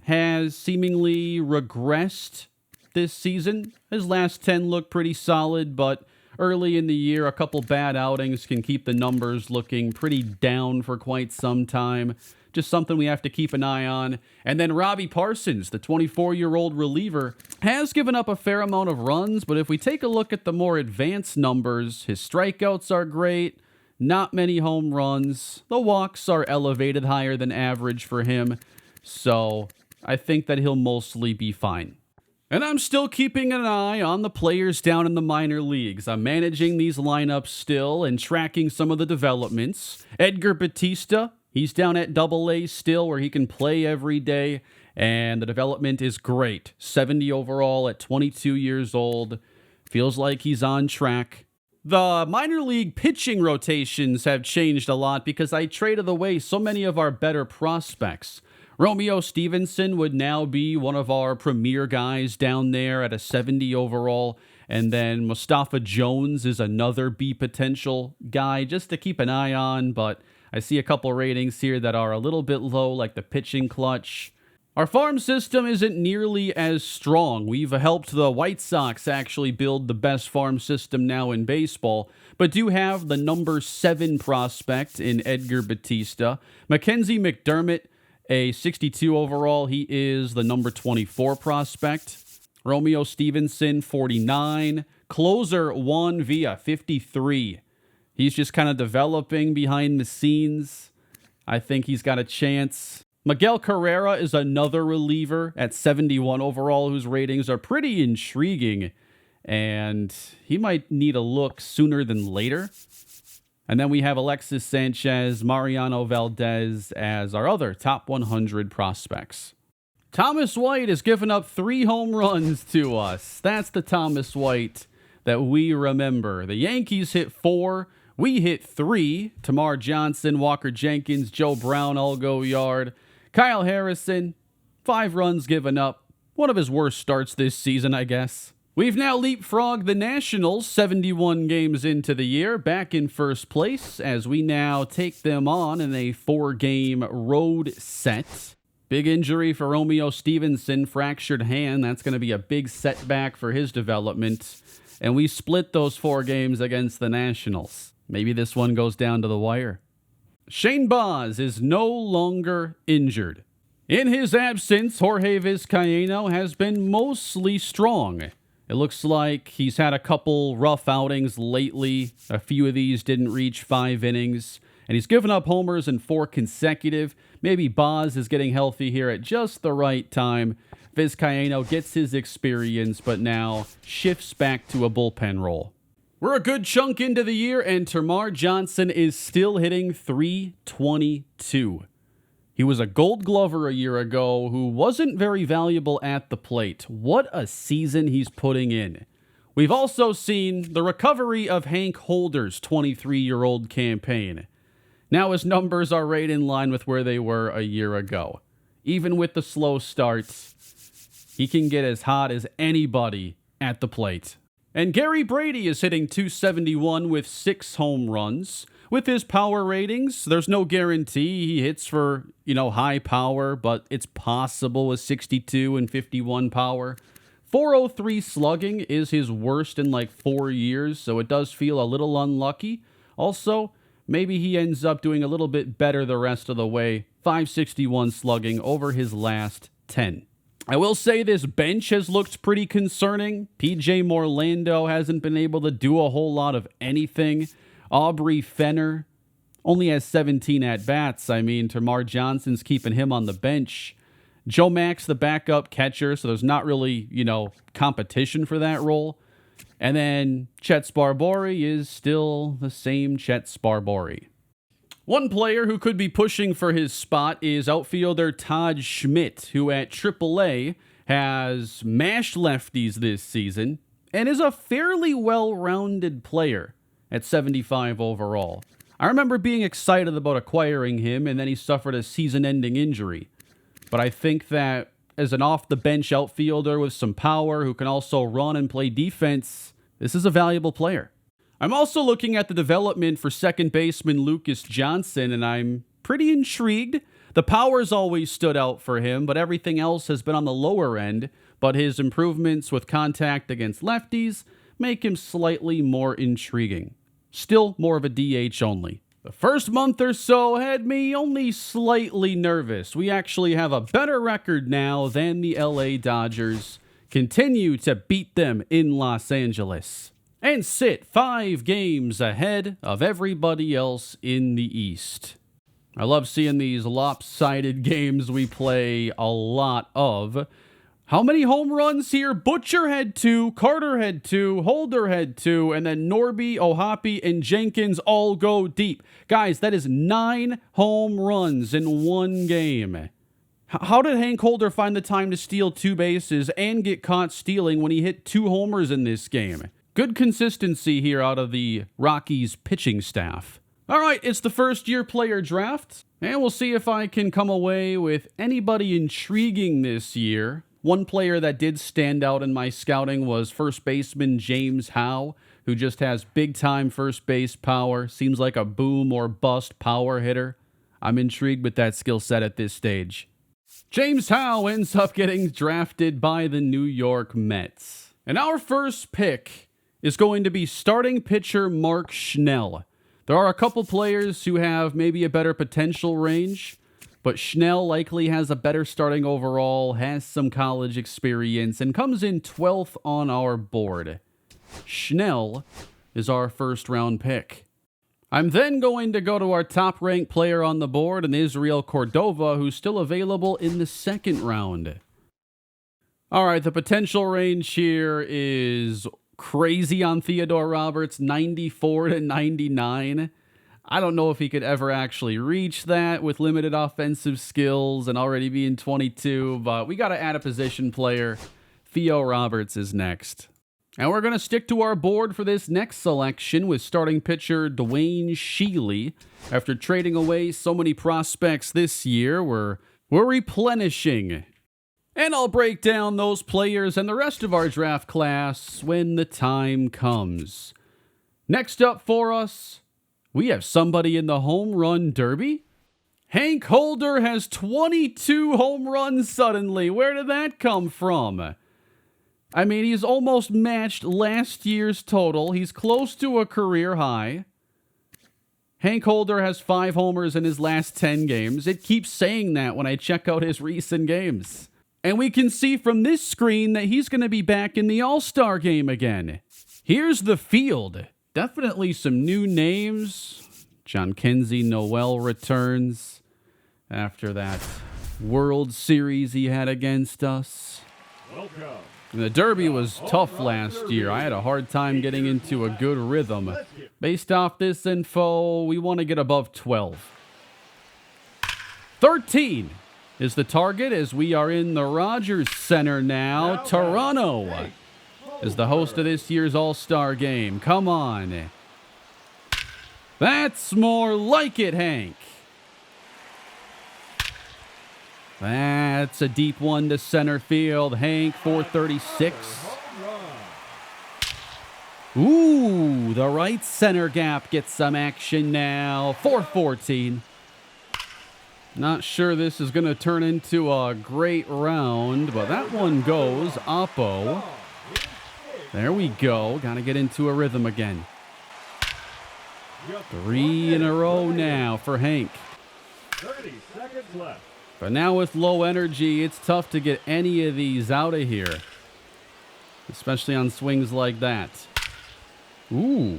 has seemingly regressed this season. His last 10 look pretty solid, but early in the year, a couple bad outings can keep the numbers looking pretty down for quite some time. just something we have to keep an eye on. And then Robbie Parsons, the 24-year-old reliever, has given up a fair amount of runs, but if we take a look at the more advanced numbers, his strikeouts are great, not many home runs. The walks are elevated higher than average for him, so I think that he'll mostly be fine. And I'm still keeping an eye on the players down in the minor leagues. I'm managing these lineups still and tracking some of the developments. Edgar Batista, he's down at AA still where he can play every day, and the development is great. 70 overall at 22 years old. Feels like he's on track. The minor league pitching rotations have changed a lot because I traded away so many of our better prospects. Romeo Stevenson would now be one of our premier guys down there at a 70 overall. And then Mustafa Jones is another B potential guy just to keep an eye on. But I see a couple ratings here that are a little bit low, like the pitching clutch. Our farm system isn't nearly as strong. We've helped the White Sox actually build the best farm system now in baseball, but do have the number 7 prospect in Edgar Batista. Mackenzie McDermott, a 62 overall, he is the number 24 prospect. Romeo Stevenson, 49. Closer Juan Villa, 53. He's just kind of developing behind the scenes. I think he's got a chance. Miguel Carrera is another reliever at 71 overall, whose ratings are pretty intriguing, and he might need a look sooner than later. And then we have Alexis Sanchez, Mariano Valdez as our other top 100 prospects. Thomas White has given up 3 home runs to us. That's the Thomas White that we remember. The Yankees hit 4. We hit 3. Tamar Johnson, Walker Jenkins, Joe Brown all go yard. Kyle Harrison, 5 runs given up. One of his worst starts this season, I guess. We've now leapfrogged the Nationals 71 games into the year, back in first place, as we now take them on in a 4-game road set. Big injury for Romeo Stevenson, fractured hand. That's going to be a big setback for his development. And we split those 4 games against the Nationals. Maybe this one goes down to the wire. Shane Baz is no longer injured. In his absence, Jorge Vizcaíno has been mostly strong. It looks like he's had a couple rough outings lately. A few of these didn't reach 5 innings. And he's given up homers in 4 consecutive. Maybe Baz is getting healthy here at just the right time. Vizcaíno gets his experience, but now shifts back to a bullpen role. We're a good chunk into the year, and Tamar Johnson is still hitting .322. He was a Gold Glover a year ago who wasn't very valuable at the plate. What a season he's putting in. We've also seen the recovery of Hank Holder's 23-year-old campaign. Now his numbers are right in line with where they were a year ago. Even with the slow starts, he can get as hot as anybody at the plate. And Gary Brady is hitting .271 with 6 home runs. With his power ratings, there's no guarantee he hits for, high power, but it's possible with 62 and 51 power. .403 slugging is his worst in like 4 years, so it does feel a little unlucky. Also, maybe he ends up doing a little bit better the rest of the way. .561 slugging over his last 10. I will say this bench has looked pretty concerning. PJ Morlando hasn't been able to do a whole lot of anything. Aubrey Fenner only has 17 at-bats. I mean, Tamar Johnson's keeping him on the bench. Joe Max, the backup catcher, so there's not really, competition for that role. And then Chet Sparbory is still the same Chet Sparbory. One player who could be pushing for his spot is outfielder Todd Schmidt, who at AAA has mashed lefties this season and is a fairly well-rounded player at 75 overall. I remember being excited about acquiring him, and then he suffered a season-ending injury. But I think that as an off-the-bench outfielder with some power who can also run and play defense, this is a valuable player. I'm also looking at the development for second baseman Lucas Johnson, and I'm pretty intrigued. The power's always stood out for him, but everything else has been on the lower end. But his improvements with contact against lefties make him slightly more intriguing. Still more of a DH only. The first month or so had me only slightly nervous. We actually have a better record now than the LA Dodgers. Continue to beat them in Los Angeles and sit 5 games ahead of everybody else in the East. I love seeing these lopsided games we play a lot of. How many home runs here? Butcher had 2, Carter had 2, Holder had 2, and then Norby, Ohapi, and Jenkins all go deep. Guys, that is 9 home runs in one game. How did Hank Holder find the time to steal 2 bases and get caught stealing when he hit 2 homers in this game? Good consistency here out of the Rockies pitching staff. All right, it's the first-year player draft, and we'll see if I can come away with anybody intriguing this year. One player that did stand out in my scouting was first baseman James Howe, who just has big-time first base power. Seems like a boom or bust power hitter. I'm intrigued with that skill set at this stage. James Howe ends up getting drafted by the New York Mets. And our first pick is going to be starting pitcher Mark Schnell. There are a couple players who have maybe a better potential range, but Schnell likely has a better starting overall, has some college experience, and comes in 12th on our board. Schnell is our first-round pick. I'm then going to go to our top-ranked player on the board, and Israel Cordova, who's still available in the second round. All right, the potential range here is crazy on Theodore Roberts, 94 to 99. I don't know if he could ever actually reach that with limited offensive skills and already being 22, but we got to add a position player. Theo Roberts is next. And we're going to stick to our board for this next selection with starting pitcher Dwayne Sheely. After trading away so many prospects this year, we're replenishing. And I'll break down those players and the rest of our draft class when the time comes. Next up for us, we have somebody in the home run derby. Hank Holder has 22 home runs suddenly. Where did that come from? I mean, he's almost matched last year's total. He's close to a career high. Hank Holder has 5 homers in his last 10 games. It keeps saying that when I check out his recent games. And we can see from this screen that he's going to be back in the All-Star game again. Here's the field. Definitely some new names. John Kenzie Noel returns after that World Series he had against us. Welcome. And the Derby was tough last year. I had a hard time getting into a good rhythm. Based off this info, we want to get above 12. 13 is the target as we are in the Rogers Center now. Toronto is the host of this year's All-Star game. Come on. That's more like it, Hank. That's a deep one to center field. Hank, 436. Ooh, the right center gap gets some action now. 414. Not sure this is going to turn into a great round, but that one goes. Oppo. There we go. Got to get into a rhythm again. 3 in a row now for Hank. 30 seconds left. But now with low energy, it's tough to get any of these out of here. Especially on swings like that. Ooh.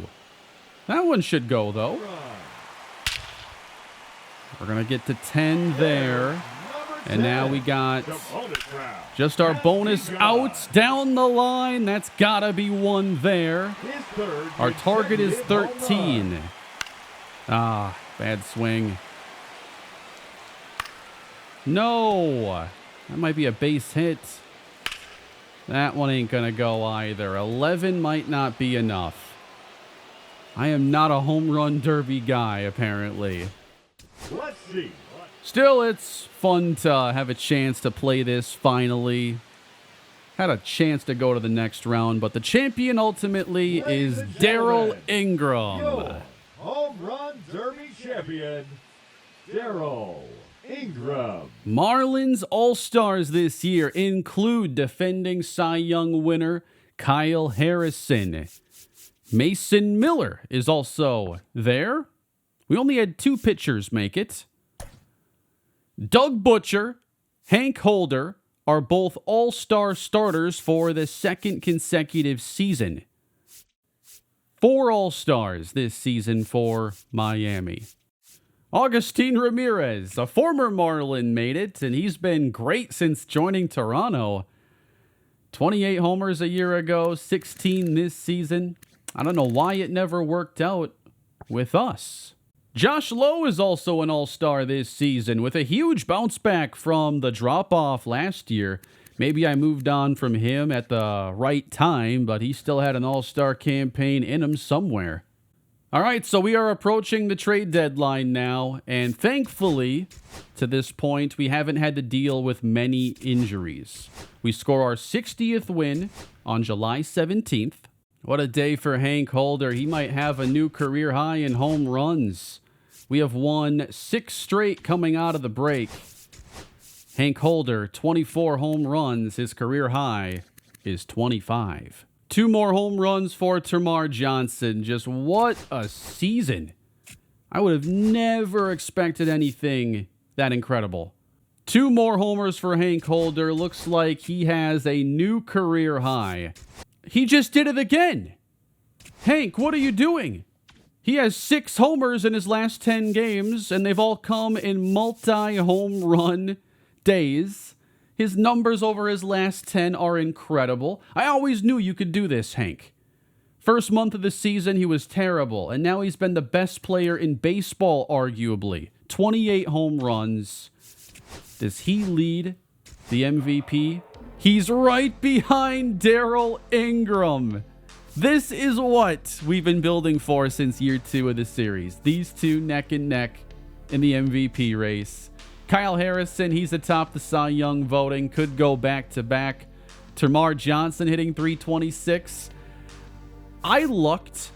That one should go, though. We're going to get to 10 there. And now we got just our bonus outs down the line. That's got to be one there. Our target is 13. Ah, bad swing. No. That might be a base hit. That one ain't going to go either. 11 might not be enough. I am not a home run derby guy, apparently. Let's see. Still, it's fun to have a chance to play this finally. Had a chance to go to the next round, but the champion ultimately is Darryl Ingram. Your home run derby champion, Darryl Ingram. Marlins All-Stars this year include defending Cy Young winner Kyle Harrison. Mason Miller is also there. We only had 2 pitchers make it. Doug Butcher, Hank Holder are both all-star starters for the 2nd consecutive season. 4 all-stars this season for Miami. Agustin Ramirez, a former Marlin, made it, and he's been great since joining Toronto. 28 homers a year ago, 16 this season. I don't know why it never worked out with us. Josh Lowe is also an all-star this season with a huge bounce back from the drop-off last year. Maybe I moved on from him at the right time, but he still had an all-star campaign in him somewhere. All right, so we are approaching the trade deadline now, and thankfully, to this point, we haven't had to deal with many injuries. We score our 60th win on July 17th. What a day for Hank Holder. He might have a new career high in home runs. We have won 6 straight coming out of the break. Hank Holder, 24 home runs. His career high is 25. 2 more home runs for Termarr Johnson. Just what a season. I would have never expected anything that incredible. 2 more homers for Hank Holder. Looks like he has a new career high. He just did it again. Hank, what are you doing? He has 6 homers in his last 10 games, and they've all come in multi-home run days. His numbers over his last 10 are incredible. I always knew you could do this, Hank. First month of the season, he was terrible, and now he's been the best player in baseball, arguably. 28 home runs. Does he lead the MVP? He's right behind Darryl Ingram. This is what we've been building for since year 2 of the series. These 2 neck and neck in the MVP race. Kyle Harrison, he's atop the Cy Young voting. Could go back-to-back. Termarr Johnson hitting .326. I lucked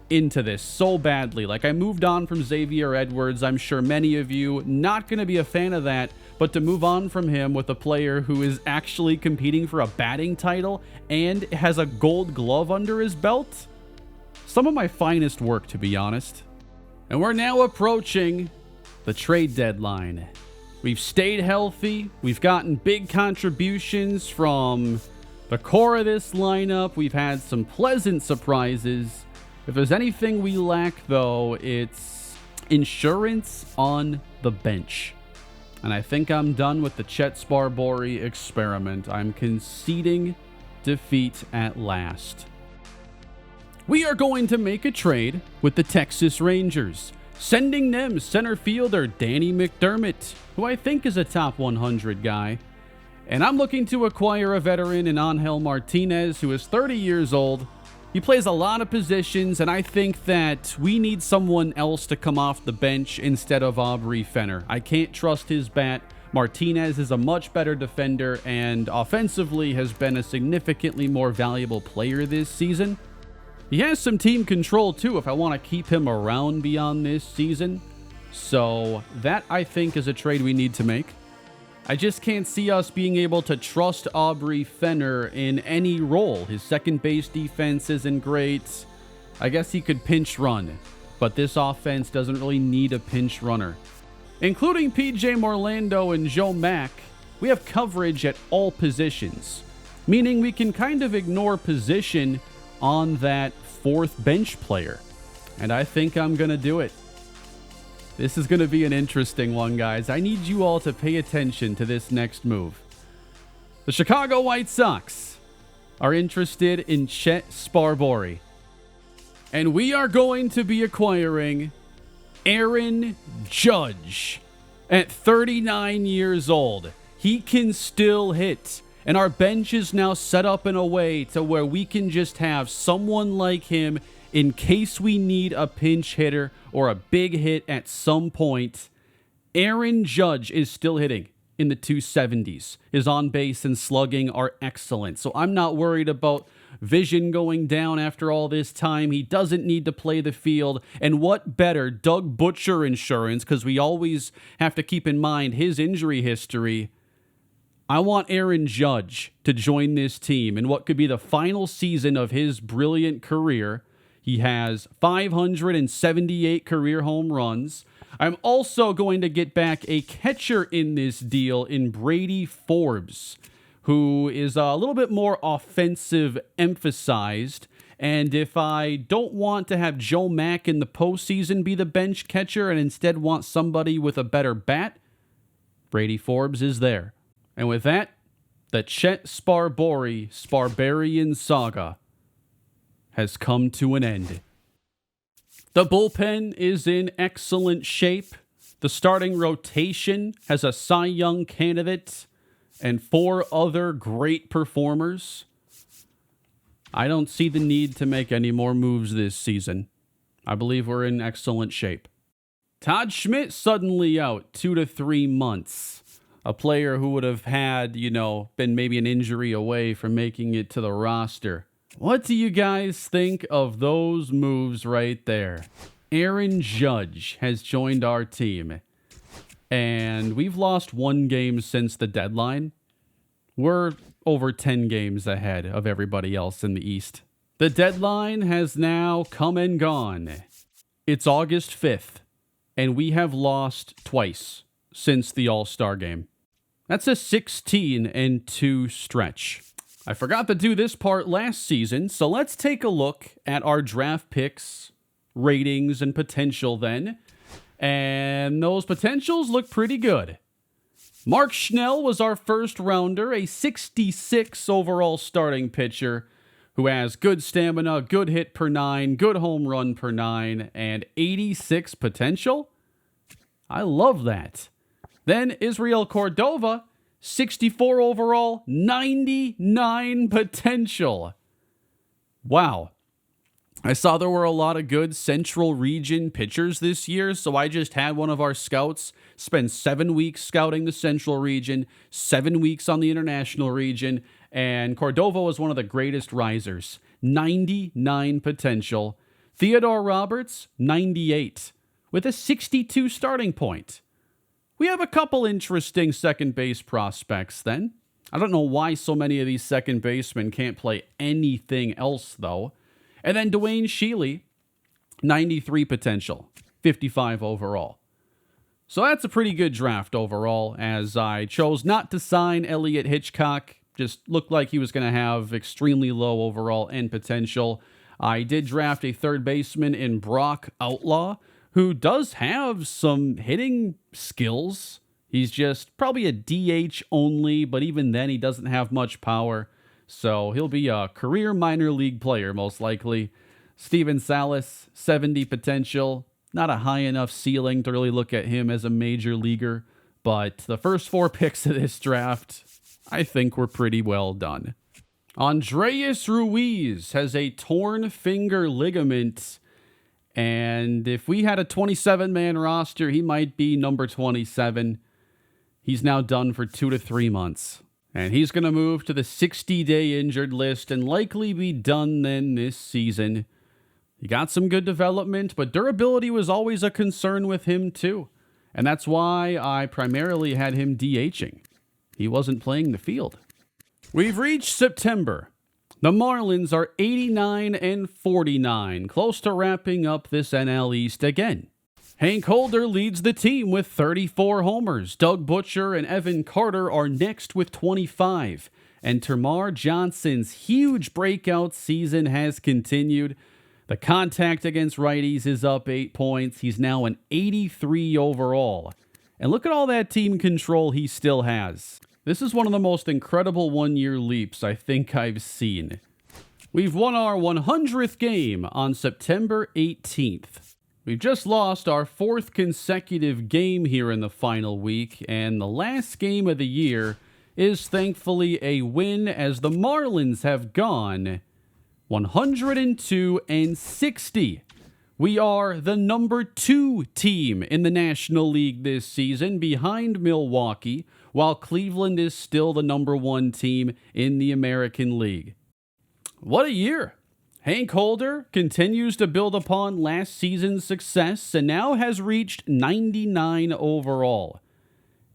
into this so badly. Like, I moved on from Xavier Edwards. I'm sure many of you not going to be a fan of that. But to move on from him with a player who is actually competing for a batting title and has a gold glove under his belt, some of my finest work, to be honest. And we're now approaching the trade deadline. We've stayed healthy. We've gotten big contributions from the core of this lineup. We've had some pleasant surprises. If there's anything we lack, though, it's insurance on the bench. And I think I'm done with the Chet Sparbory experiment. I'm conceding defeat at last. We are going to make a trade with the Texas Rangers, sending them center fielder Danny McDermott, who I think is a top 100 guy. And I'm looking to acquire a veteran in Angel Martinez, who is 30 years old. He plays a lot of positions, and I think that we need someone else to come off the bench instead of Aubrey Fenner. I can't trust his bat. Martinez is a much better defender and offensively has been a significantly more valuable player this season. He has some team control too if I want to keep him around beyond this season. So that, I think, is a trade we need to make. I just can't see us being able to trust Aubrey Fenner in any role. His second base defense isn't great. I guess he could pinch run, but this offense doesn't really need a pinch runner. Including PJ Morlando and Joe Mack, we have coverage at all positions, meaning we can kind of ignore position on that 4th bench player. And I think I'm going to do it. This is going to be an interesting one, guys. I need you all to pay attention to this next move. The Chicago White Sox are interested in Chet Sparbory. And we are going to be acquiring Aaron Judge at 39 years old. He can still hit. And our bench is now set up in a way to where we can just have someone like him in case we need a pinch hitter or a big hit at some point. Aaron Judge is still hitting in the 270s. His on base and slugging are excellent. So I'm not worried about vision going down after all this time. He doesn't need to play the field. And what better, Doug Butcher insurance, because we always have to keep in mind his injury history. I want Aaron Judge to join this team in what could be the final season of his brilliant career. He has 578 career home runs. I'm also going to get back a catcher in this deal in Brady Forbes, who is a little bit more offensive emphasized. And if I don't want to have Joe Mack in the postseason be the bench catcher and instead want somebody with a better bat, Brady Forbes is there. And with that, the Chet Sparborian saga has come to an end. The bullpen is in excellent shape. The starting rotation has a Cy Young candidate and 4 other great performers. I don't see the need to make any more moves this season. I believe we're in excellent shape. Todd Schmidt suddenly out 2 to 3 months. A player who would have had, been maybe an injury away from making it to the roster. What do you guys think of those moves right there? Aaron Judge has joined our team, and we've lost 1 game since the deadline. We're over 10 games ahead of everybody else in the East. The deadline has now come and gone. It's August 5th, and we have lost twice since the All-Star game. That's a 16-2 stretch. I forgot to do this part last season, so let's take a look at our draft picks, ratings, and potential then. And those potentials look pretty good. Mark Schnell was our first rounder, a 66 overall starting pitcher who has good stamina, good hit per 9, good home run per 9, and 86 potential. I love that. Then Israel Cordova, 64 overall, 99 potential. Wow. I saw there were a lot of good Central Region pitchers this year, so I just had one of our scouts spend 7 weeks scouting the Central Region, 7 weeks on the International Region, and Cordova was one of the greatest risers. 99 potential. Theodore Roberts, 98, with a 62 starting point. We have a couple interesting second base prospects then. I don't know why so many of these second basemen can't play anything else, though. And then Dwayne Shealy, 93 potential, 55 overall. So that's a pretty good draft overall, as I chose not to sign Elliot Hitchcock. Just looked like he was going to have extremely low overall end potential. I did draft a third baseman in Brock Outlaw, who does have some hitting skills. He's just probably a DH only, but even then he doesn't have much power. So he'll be a career minor league player, most likely. Steven Salas, 70 potential. Not a high enough ceiling to really look at him as a major leaguer. But the first 4 picks of this draft, I think were pretty well done. Andreas Ruiz has a torn finger ligament. And if we had a 27-man roster, he might be number 27. He's now done for 2 to 3 months. And he's going to move to the 60-day injured list and likely be done then this season. He got some good development, but durability was always a concern with him too. And that's why I primarily had him DHing. He wasn't playing the field. We've reached September. The Marlins are 89-49, close to wrapping up this NL East again. Hank Holder leads the team with 34 homers. Doug Butcher and Evan Carter are next with 25. And Termarr Johnson's huge breakout season has continued. The contact against righties is up 8 points. He's now an 83 overall. And look at all that team control he still has. This is one of the most incredible one-year leaps I think I've seen. We've won our 100th game on September 18th. We've just lost our 4th consecutive game here in the final week, and the last game of the year is thankfully a win as the Marlins have gone 102-60. We are the number 2 team in the National League this season, behind Milwaukee, while Cleveland is still the number 1 team in the American League. What a year! Hank Holder continues to build upon last season's success and now has reached 99 overall.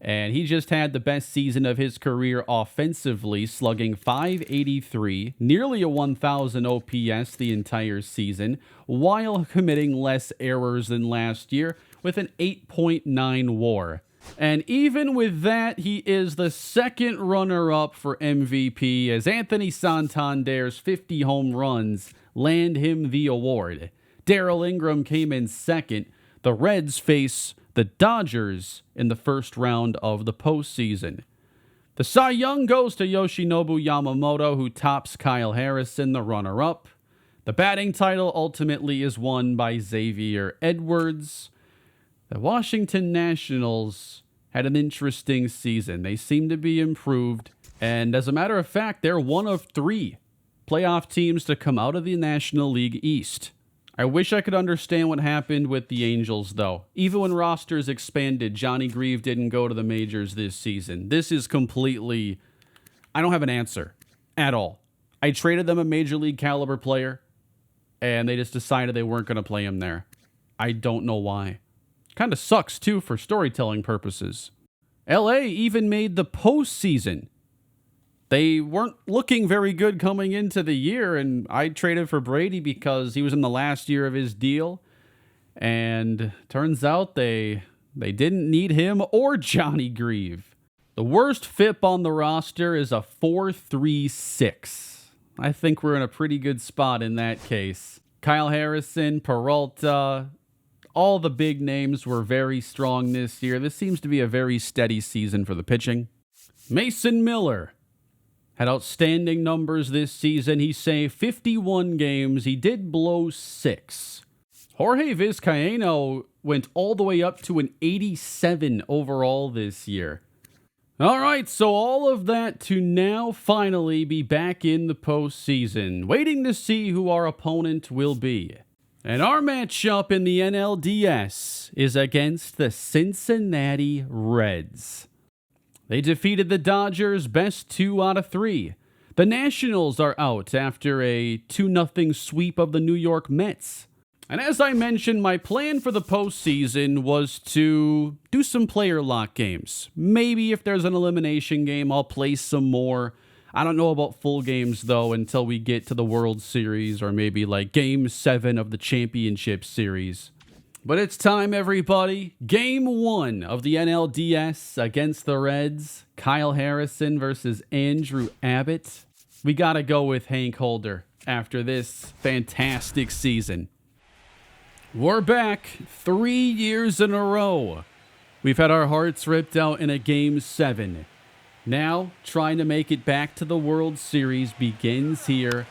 And he just had the best season of his career offensively, slugging .583, nearly a 1,000 OPS the entire season, while committing less errors than last year with an 8.9 WAR. And even with that, he is the second runner-up for MVP, as Anthony Santander's 50 home runs land him the award. Darrell Ingram came in second. The Reds face the Dodgers in the first round of the postseason. The Cy Young goes to Yoshinobu Yamamoto, who tops Kyle Harrison, the runner-up. The batting title ultimately is won by Xavier Edwards. The Washington Nationals had an interesting season. They seem to be improved, and as a matter of fact, they're one of 3 playoff teams to come out of the National League East. I wish I could understand what happened with the Angels, though. Even when rosters expanded, Johnny Grieve didn't go to the majors this season. This is completely... I don't have an answer at all. I traded them a major league caliber player, and they just decided they weren't going to play him there. I don't know why. Kind of sucks, too, for storytelling purposes. LA even made the postseason. They weren't looking very good coming into the year, and I traded for Brady because he was in the last year of his deal. And turns out they didn't need him or Johnny Grieve. The worst FIP on the roster is a 4.36. I think we're in a pretty good spot in that case. Kyle Harrison, Peralta, all the big names were very strong this year. This seems to be a very steady season for the pitching. Mason Miller had outstanding numbers this season. He saved 51 games. He did blow 6. Jorge Vizcaíno went all the way up to an 87 overall this year. All right, so all of that to now finally be back in the postseason, waiting to see who our opponent will be. And our matchup in the NLDS is against the Cincinnati Reds. They defeated the Dodgers best 2 out of 3. The Nationals are out after a 2-0 sweep of the New York Mets. And as I mentioned, my plan for the postseason was to do some player lock games. Maybe if there's an elimination game, I'll play some more. I don't know about full games, though, until we get to the World Series or maybe like Game 7 of the Championship Series. But it's time, everybody. Game 1 of the NLDS against the Reds. Kyle Harrison versus Andrew Abbott. We got to go with Hank Holder after this fantastic season. We're back 3 years in a row. We've had our hearts ripped out in a Game 7. Now, trying to make it back to the World Series begins here.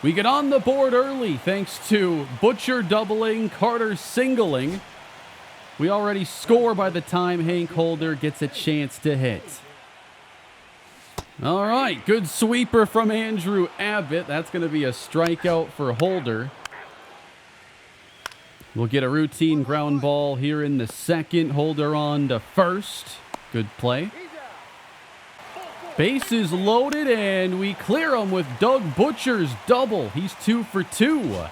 We get on the board early thanks to Butcher doubling, Carter singling. We already score by the time Hank Holder gets a chance to hit. All right, good sweeper from Andrew Abbott. That's going to be a strikeout for Holder. We'll get a routine ground ball here in the second. Holder on to first. Good play. Bases loaded, and we clear him with Doug Butcher's double. He's 2 for 2.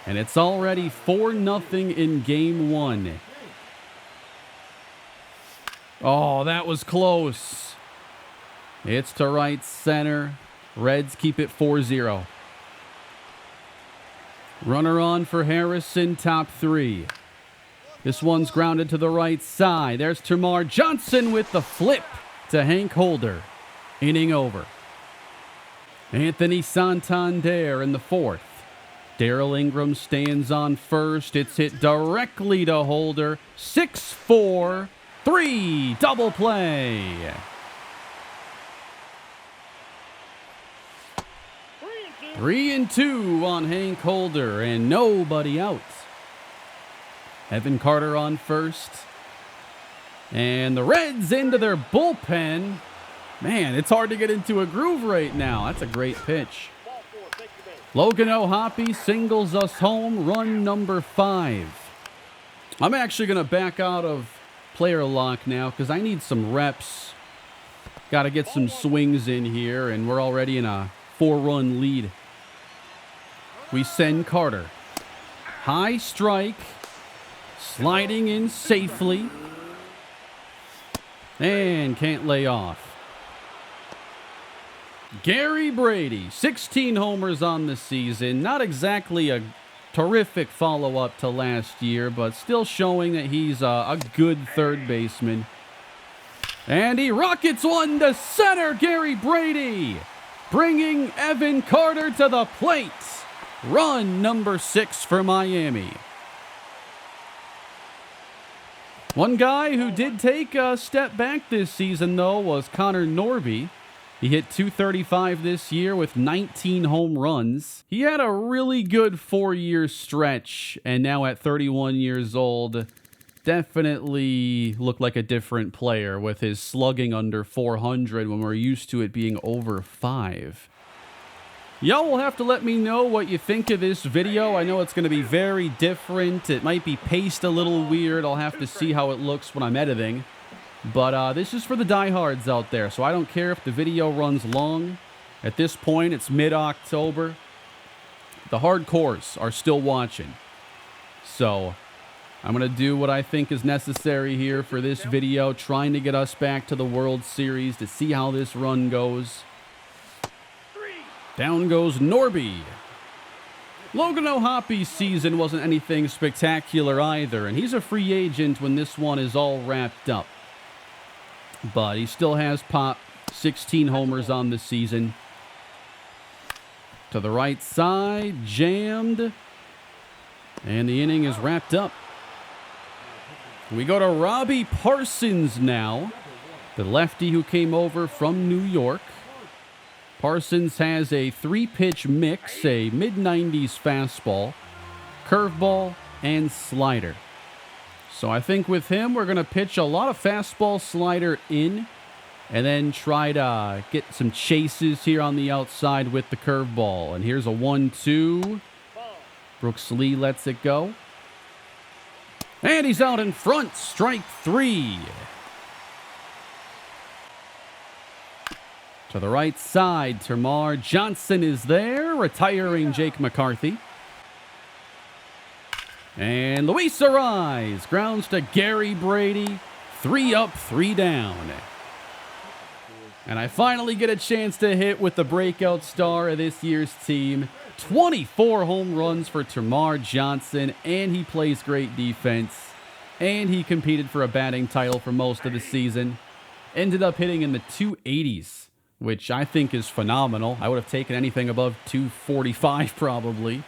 And it's already 4-0 in Game 1. Oh, that was close. It's to right center. Reds keep it 4-0. Runner on for Harrison, top 3. This one's grounded to the right side. There's Termarr Johnson with the flip to Hank Holder. Inning over. Anthony Santander in the 4th. Darrell Ingram stands on first. It's hit directly to Holder. 6-4-3. Double play. 3-2 on Hank Holder, and nobody out. Evan Carter on first. And the Reds into their bullpen. Man, it's hard to get into a groove right now. That's a great pitch. Logan O'Hoppe singles us home, run number 5. I'm actually going to back out of player lock now because I need some reps. Got to get some swings in here, and we're already in a 4-run lead. We send Carter. High strike. Sliding in safely. And can't lay off. Gary Brady, 16 homers on the season. Not exactly a terrific follow-up to last year, but still showing that he's a good third baseman. And he rockets one to center, Gary Brady, bringing Evan Carter to the plate. Run number 6 for Miami. One guy who did take a step back this season, though, was Connor Norby. He hit .235 this year with 19 home runs. He had a really good 4-year stretch, and now at 31 years old, definitely looked like a different player with his slugging under 400 when we're used to it being over 5. Y'all will have to let me know what you think of this video. I know it's going to be very different. It might be paced a little weird. I'll have to see how it looks when I'm editing. But this is for the diehards out there, so I don't care if the video runs long. At this point, it's mid-October. The hardcores are still watching. So I'm going to do what I think is necessary here for this video, trying to get us back to the World Series to see how this run goes. Down goes Norby. Logan O'Hoppy's season wasn't anything spectacular either, and he's a free agent when this one is all wrapped up. But he still has pop, 16 homers on the season. To the right side, jammed. And the inning is wrapped up. We go to Robbie Parsons now, the lefty who came over from New York. Parsons has a 3-pitch mix, a mid-90s fastball, curveball, and slider. So I think with him, we're going to pitch a lot of fastball slider in and then try to get some chases here on the outside with the curveball. And here's a 1-2. Brooks Lee lets it go. And he's out in front. Strike 3. To the right side, Termarr Johnson is there, retiring Jake McCarthy. And Luis Arraez grounds to Gary Brady. 3 up, 3 down. And I finally get a chance to hit with the breakout star of this year's team. 24 home runs for Termarr Johnson, and he plays great defense. And he competed for a batting title for most of the season. Ended up hitting in the 280s, which I think is phenomenal. I would have taken anything above 245 probably.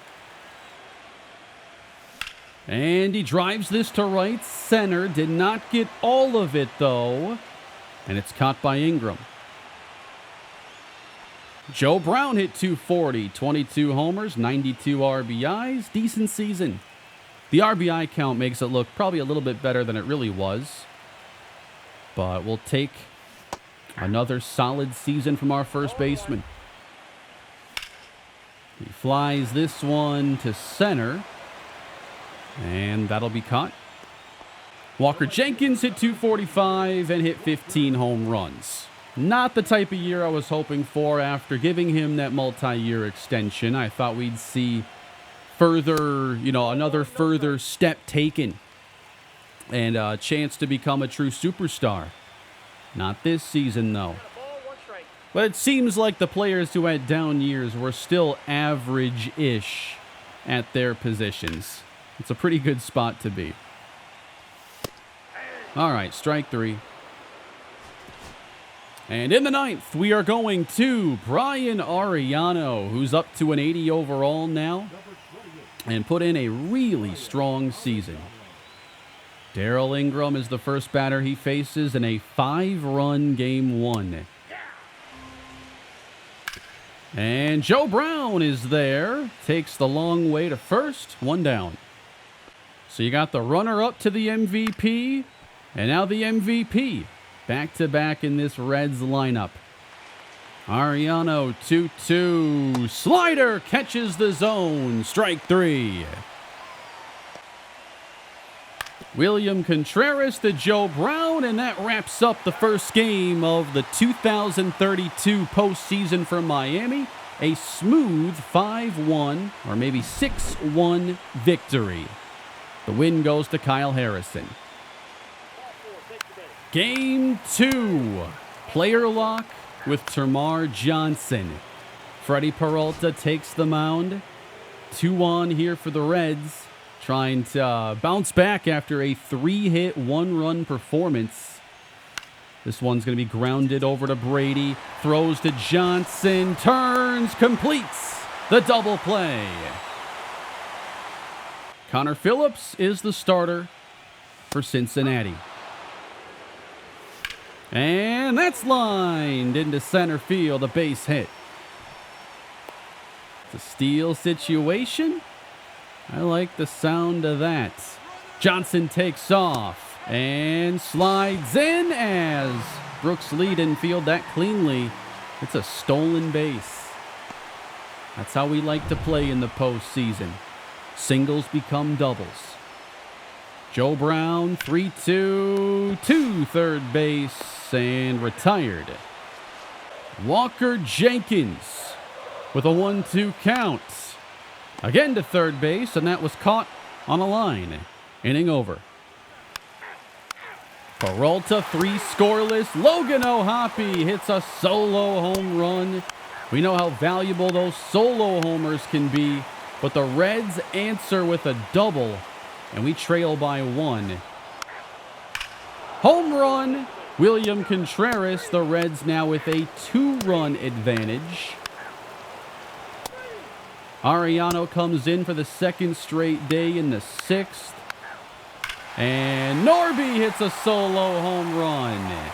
And he drives this to right center. Did not get all of it, though. And it's caught by Ingram. Joe Brown hit .240, 22 homers, 92 RBIs. Decent season. The RBI count makes it look probably a little bit better than it really was. But we'll take another solid season from our first baseman. He flies this one to center. And that'll be caught. Walker Jenkins hit .245 and hit 15 home runs. Not the type of year I was hoping for after giving him that multi-year extension. I thought we'd see further, another further step taken and a chance to become a true superstar. Not this season, though. But it seems like the players who had down years were still average-ish at their positions. It's a pretty good spot to be. All right, strike 3. And in the 9th, we are going to Brian Ariano, who's up to an 80 overall now and put in a really strong season. Darrell Ingram is the first batter he faces in a 5-run Game 1. And Joe Brown is there. Takes the long way to first. 1 down. So you got the runner-up to the MVP, and now the MVP. Back-to-back in this Reds lineup. Ariano, 2-2. Slider catches the zone. Strike 3. William Contreras to Joe Brown, and that wraps up the first game of the 2032 postseason for Miami. A smooth 5-1, or maybe 6-1 victory. The win goes to Kyle Harrison. Game 2. Player lock with Termarr Johnson. Freddie Peralta takes the mound. 2-on here for the Reds, trying to bounce back after a 3-hit, 1-run performance. This one's going to be grounded over to Brady. Throws to Johnson. Turns. Completes the double play. Connor Phillips is the starter for Cincinnati. And that's lined into center field. A base hit. It's a steal situation. I like the sound of that. Johnson takes off and slides in as Brooks Lee didn't field that cleanly. It's a stolen base. That's how we like to play in the postseason. Singles become doubles. Joe Brown, 3-2 to third base and retired. Walker Jenkins with a 1-2 count. Again to third base, and that was caught on a line. Inning over. Peralta, 3 scoreless. Logan O'Hoppe hits a solo home run. We know how valuable those solo homers can be, but the Reds answer with a double, and we trail by 1. Home run, William Contreras. The Reds now with a 2-run advantage. Ariano comes in for the second straight day in the 6th. And Norby hits a solo home run.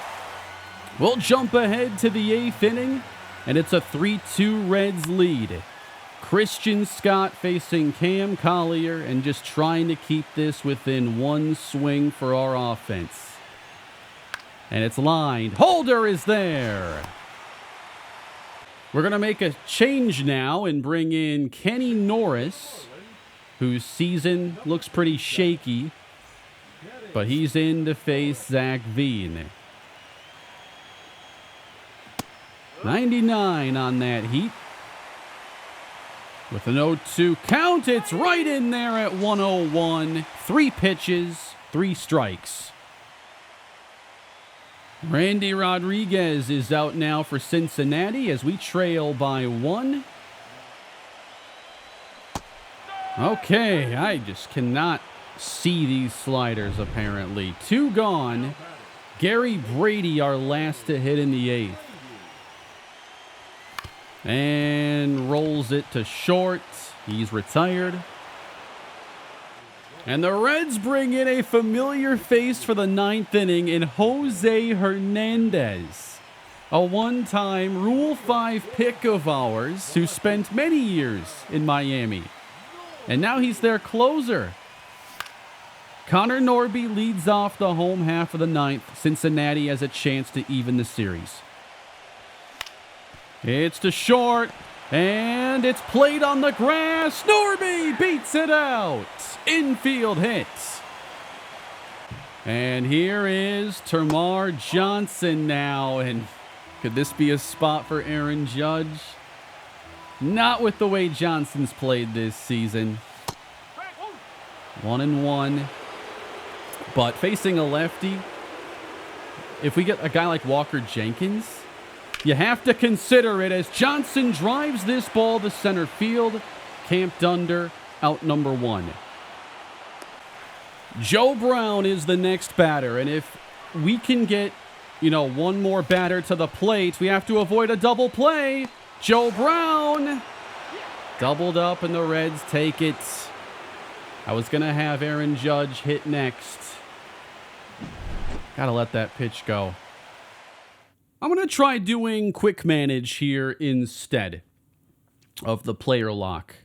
We'll jump ahead to the 8th inning, and it's a 3-2 Reds lead. Christian Scott facing Cam Collier and just trying to keep this within 1 swing for our offense. And it's lined. Holder is there. We're going to make a change now and bring in Kenny Norris, whose season looks pretty shaky, but he's in to face Zach Veen. 99 on that heat. With an 0-2 count, it's right in there at 101. 3 pitches, 3 strikes. Randy Rodriguez is out now for Cincinnati as we trail by 1. Okay, I just cannot see these sliders apparently. 2 gone. Gary Brady, our last to hit in the 8th. And rolls it to short. He's retired. And the Reds bring in a familiar face for the 9th inning in Jose Hernandez, a one-time Rule 5 pick of ours who spent many years in Miami. And now he's their closer. Connor Norby leads off the home half of the 9th. Cincinnati has a chance to even the series. It's to short, and it's played on the grass. Norby beats it out. Infield hit. And here is Termarr Johnson now. And could this be a spot for Aaron Judge? Not with the way Johnson's played this season. 1-1. But facing a lefty, if we get a guy like Walker Jenkins, you have to consider it as Johnson drives this ball to center field, camped under, out number 1. Joe Brown is the next batter, and if we can get, one more batter to the plate, we have to avoid a double play. Joe Brown doubled up, and the Reds take it. I was going to have Aaron Judge hit next. Gotta let that pitch go. I'm going to try doing quick manage here instead of the player lock.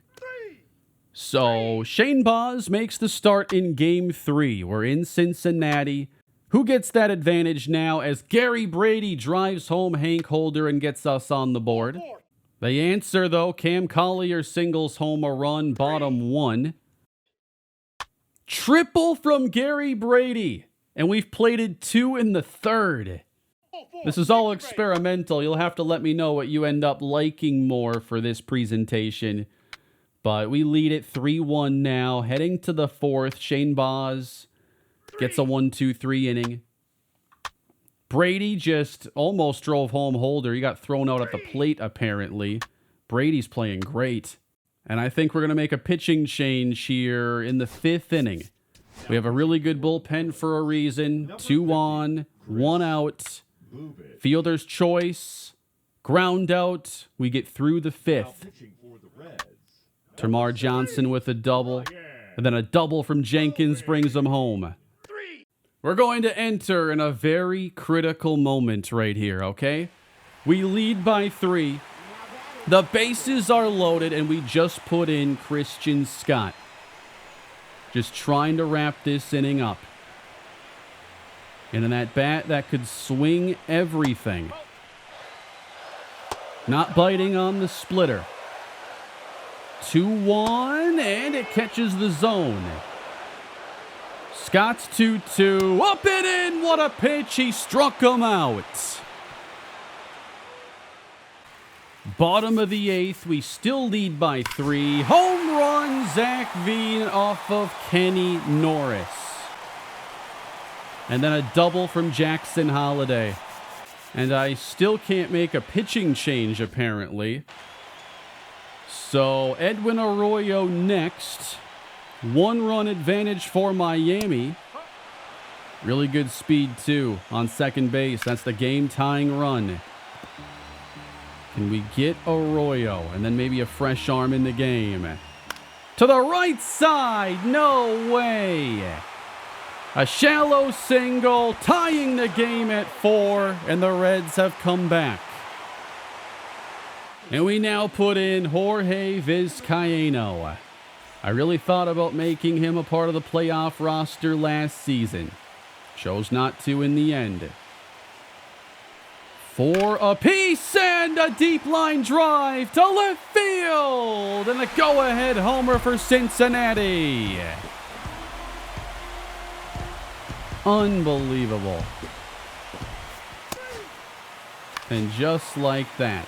So Shane Baz makes the start in Game 3. We're in Cincinnati. Who gets that advantage now as Gary Brady drives home Hank Holder and gets us on the board? The answer, though, Cam Collier singles home a run, bottom 1. Triple from Gary Brady, and we've plated 2 in the 3rd. This is all experimental. You'll have to let me know what you end up liking more for this presentation. But we lead it 3-1 now. Heading to the 4th. Shane Baz gets a 1-2-3 inning. Brady just almost drove home Holder. He got thrown out at the plate, apparently. Brady's playing great. And I think we're going to make a pitching change here in the 5th inning. We have a really good bullpen for a reason. 2 on, 1 out. Fielder's choice. Ground out. We get through the 5th. Tamar Johnson with a double. And then a double from Jenkins brings him home. We're going to enter in a very critical moment right here, okay? We lead by 3. The bases are loaded, and we just put in Christian Scott. Just trying to wrap this inning up. And in that bat, that could swing everything. Not biting on the splitter. 2-1, and it catches the zone. Scott's 2-2. Up and in! What a pitch! He struck him out. Bottom of the 8th. We still lead by 3. Home run, Zach Veen off of Kenny Norris. And then a double from Jackson Holiday. And I still can't make a pitching change, apparently. So Edwin Arroyo next. 1-run advantage for Miami. Really good speed, too, on second base. That's the game-tying run. Can we get Arroyo? And then maybe a fresh arm in the game. To the right side. No way. A shallow single, tying the game at 4, and the Reds have come back. And we now put in Jorge Vizcaíno. I really thought about making him a part of the playoff roster last season. Chose not to in the end. 4 apiece and a deep line drive to left field. And a go-ahead homer for Cincinnati. Unbelievable. And just like that,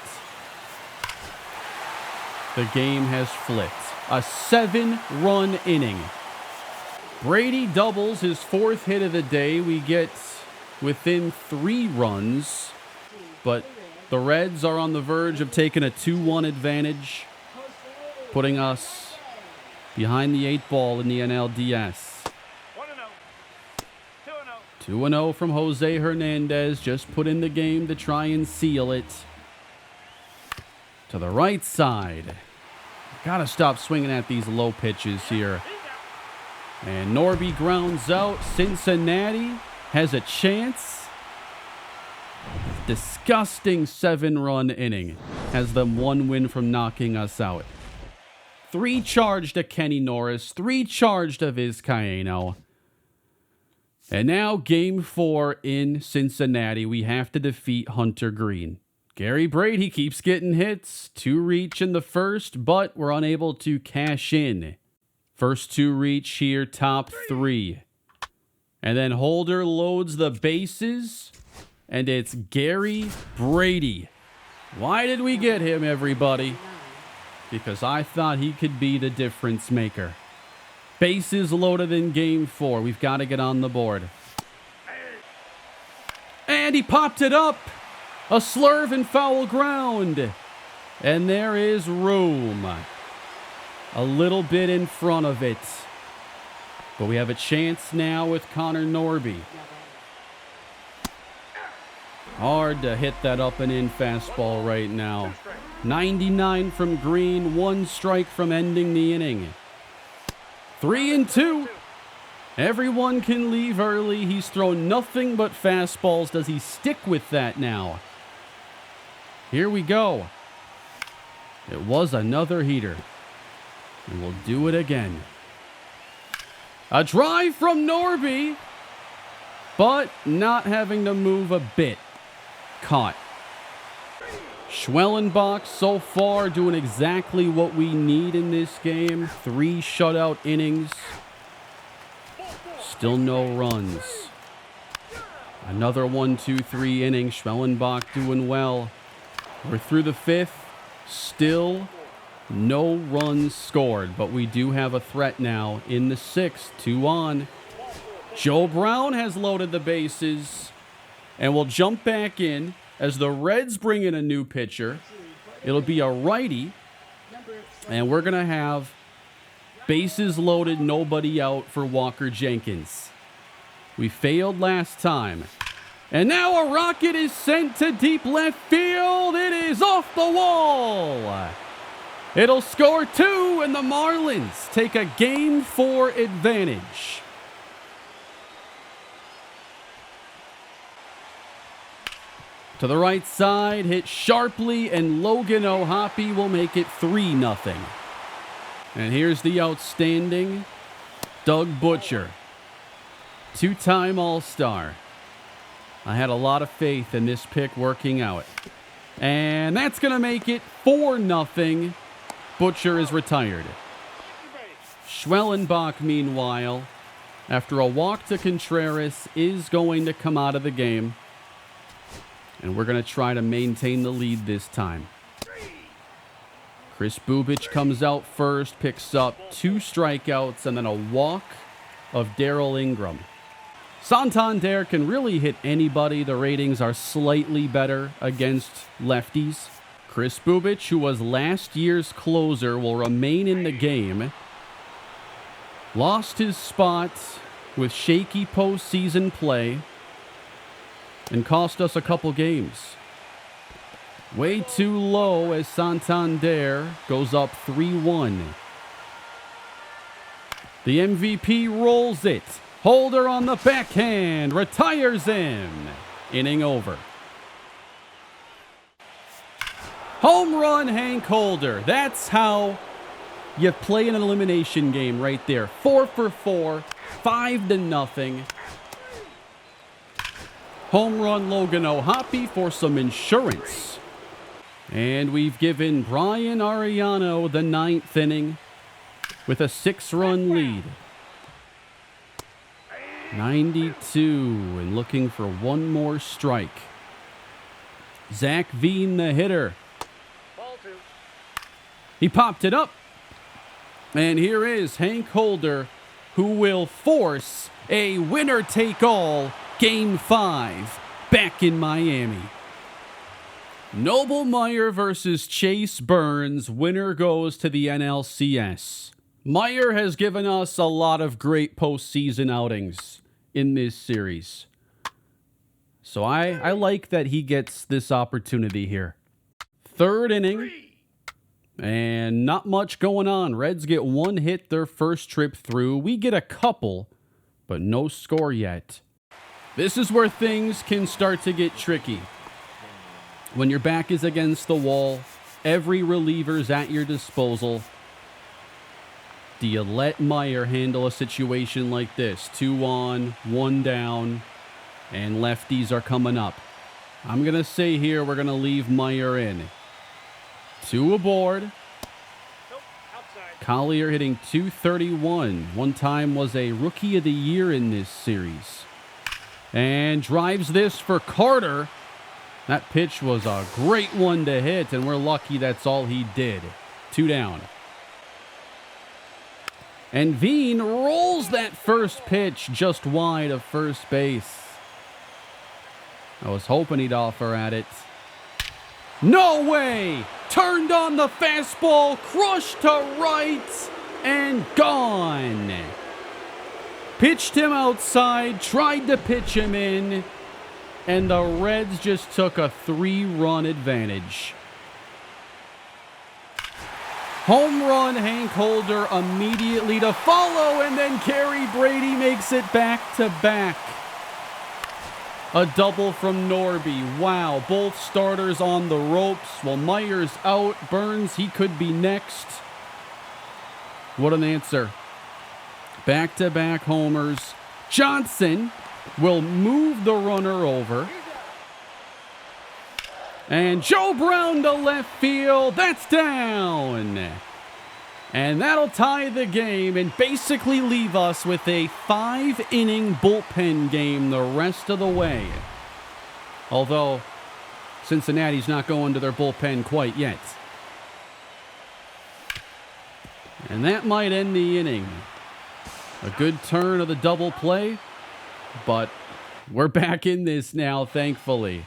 the game has flipped. A 7-run inning. Brady doubles his 4th hit of the day. We get within 3 runs, but the Reds are on the verge of taking a 2-1 advantage, putting us behind the 8 ball in the NLDS. 2-0 from Jose Hernandez. Just put in the game to try and seal it. To the right side. Gotta stop swinging at these low pitches here. And Norby grounds out. Cincinnati has a chance. Disgusting 7-run inning. Has them 1 win from knocking us out. 3 charged to Kenny Norris. 3 charged to Vizcaíno. And now game 4 in Cincinnati. We have to defeat Hunter Green. Gary Brady keeps getting hits. 2 reach in the first, but we're unable to cash in. First 2 reach here, top 3. And then Holder loads the bases, and it's Gary Brady. Why did we get him, everybody? Because I thought he could be the difference maker. Bases loaded in game 4. We've got to get on the board. And he popped it up. A slurve and foul ground. And there is room. A little bit in front of it. But we have a chance now with Connor Norby. Hard to hit that up and in fastball right now. 99 from Green. 1 strike from ending the inning. 3-2. Everyone can leave early. He's thrown nothing but fastballs. Does he stick with that now? Here we go. It was another heater. And we'll do it again. A drive from Norby. But not having to move a bit. Caught. Schwellenbach so far doing exactly what we need in this game. 3 shutout innings. Still no runs. Another 1-2-3 inning. Schwellenbach doing well. We're through the 5th. Still no runs scored. But we do have a threat now in the 6th. 2 on. Joe Brown has loaded the bases. And we'll jump back in as the Reds bring in a new pitcher. It'll be a righty. And we're going to have bases loaded, nobody out for Walker Jenkins. We failed last time. And now a rocket is sent to deep left field. It is off the wall. It'll score 2, and the Marlins take a Game 4 advantage. To the right side, hit sharply, and Logan O'Hoppe will make it 3-0. And here's the outstanding Doug Butcher, 2-time All-Star. I had a lot of faith in this pick working out. And that's going to make it 4-0. Butcher is retired. Schwellenbach, meanwhile, after a walk to Contreras, is going to come out of the game. And we're going to try to maintain the lead this time. Chris Bubic comes out first, picks up 2 strikeouts, and then a walk of Darryl Ingram. Santander can really hit anybody. The ratings are slightly better against lefties. Chris Bubic, who was last year's closer, will remain in the game. Lost his spot with shaky postseason play and cost us a couple games. Way too low as Santander goes up 3-1. The MVP rolls it. Holder on the backhand, retires him. Inning over. Home run, Hank Holder. That's how you play an elimination game right there. 4 for 4, 5-0. Home run, Logan O'Hoppe for some insurance. And we've given Brian Ariano the 9th inning with a 6-run lead. 92 and looking for one more strike. Zach Veen, the hitter. He popped it up. And here is Hank Holder, who will force a winner-take-all Game 5 back in Miami. Noble Meyer versus Chase Burns. Winner goes to the NLCS. Meyer has given us a lot of great postseason outings in this series. So I like that he gets this opportunity here. 3rd inning. And not much going on. Reds get 1 hit their first trip through. We get a couple, but no score yet. This is where things can start to get tricky. When your back is against the wall, every reliever's at your disposal. Do you let Meyer handle a situation like this? 2 on, 1 down, and lefties are coming up. I'm going to say here we're going to leave Meyer in. 2 aboard. Collier hitting .231. One time was a Rookie of the Year in this series. And drives this for Carter. That pitch was a great one to hit, and we're lucky that's all he did. 2 down. And Veen rolls that first pitch just wide of first base. I was hoping he'd offer at it. No way! Turned on the fastball, crushed to right, and gone. Pitched him outside, tried to pitch him in, and the Reds just took a 3-run advantage. Home run, Hank Holder immediately to follow, and then Kerry Brady makes it back-to-back. A double from Norby. Wow, both starters on the ropes. While Meyer's out, Burns, he could be next. What an answer. Back-to-back homers. Johnson will move the runner over. And Joe Brown to left field. That's down. And that'll tie the game and basically leave us with a 5-inning bullpen game the rest of the way. Although Cincinnati's not going to their bullpen quite yet. And that might end the inning. A good turn of the double play, but We're back in this now, thankfully.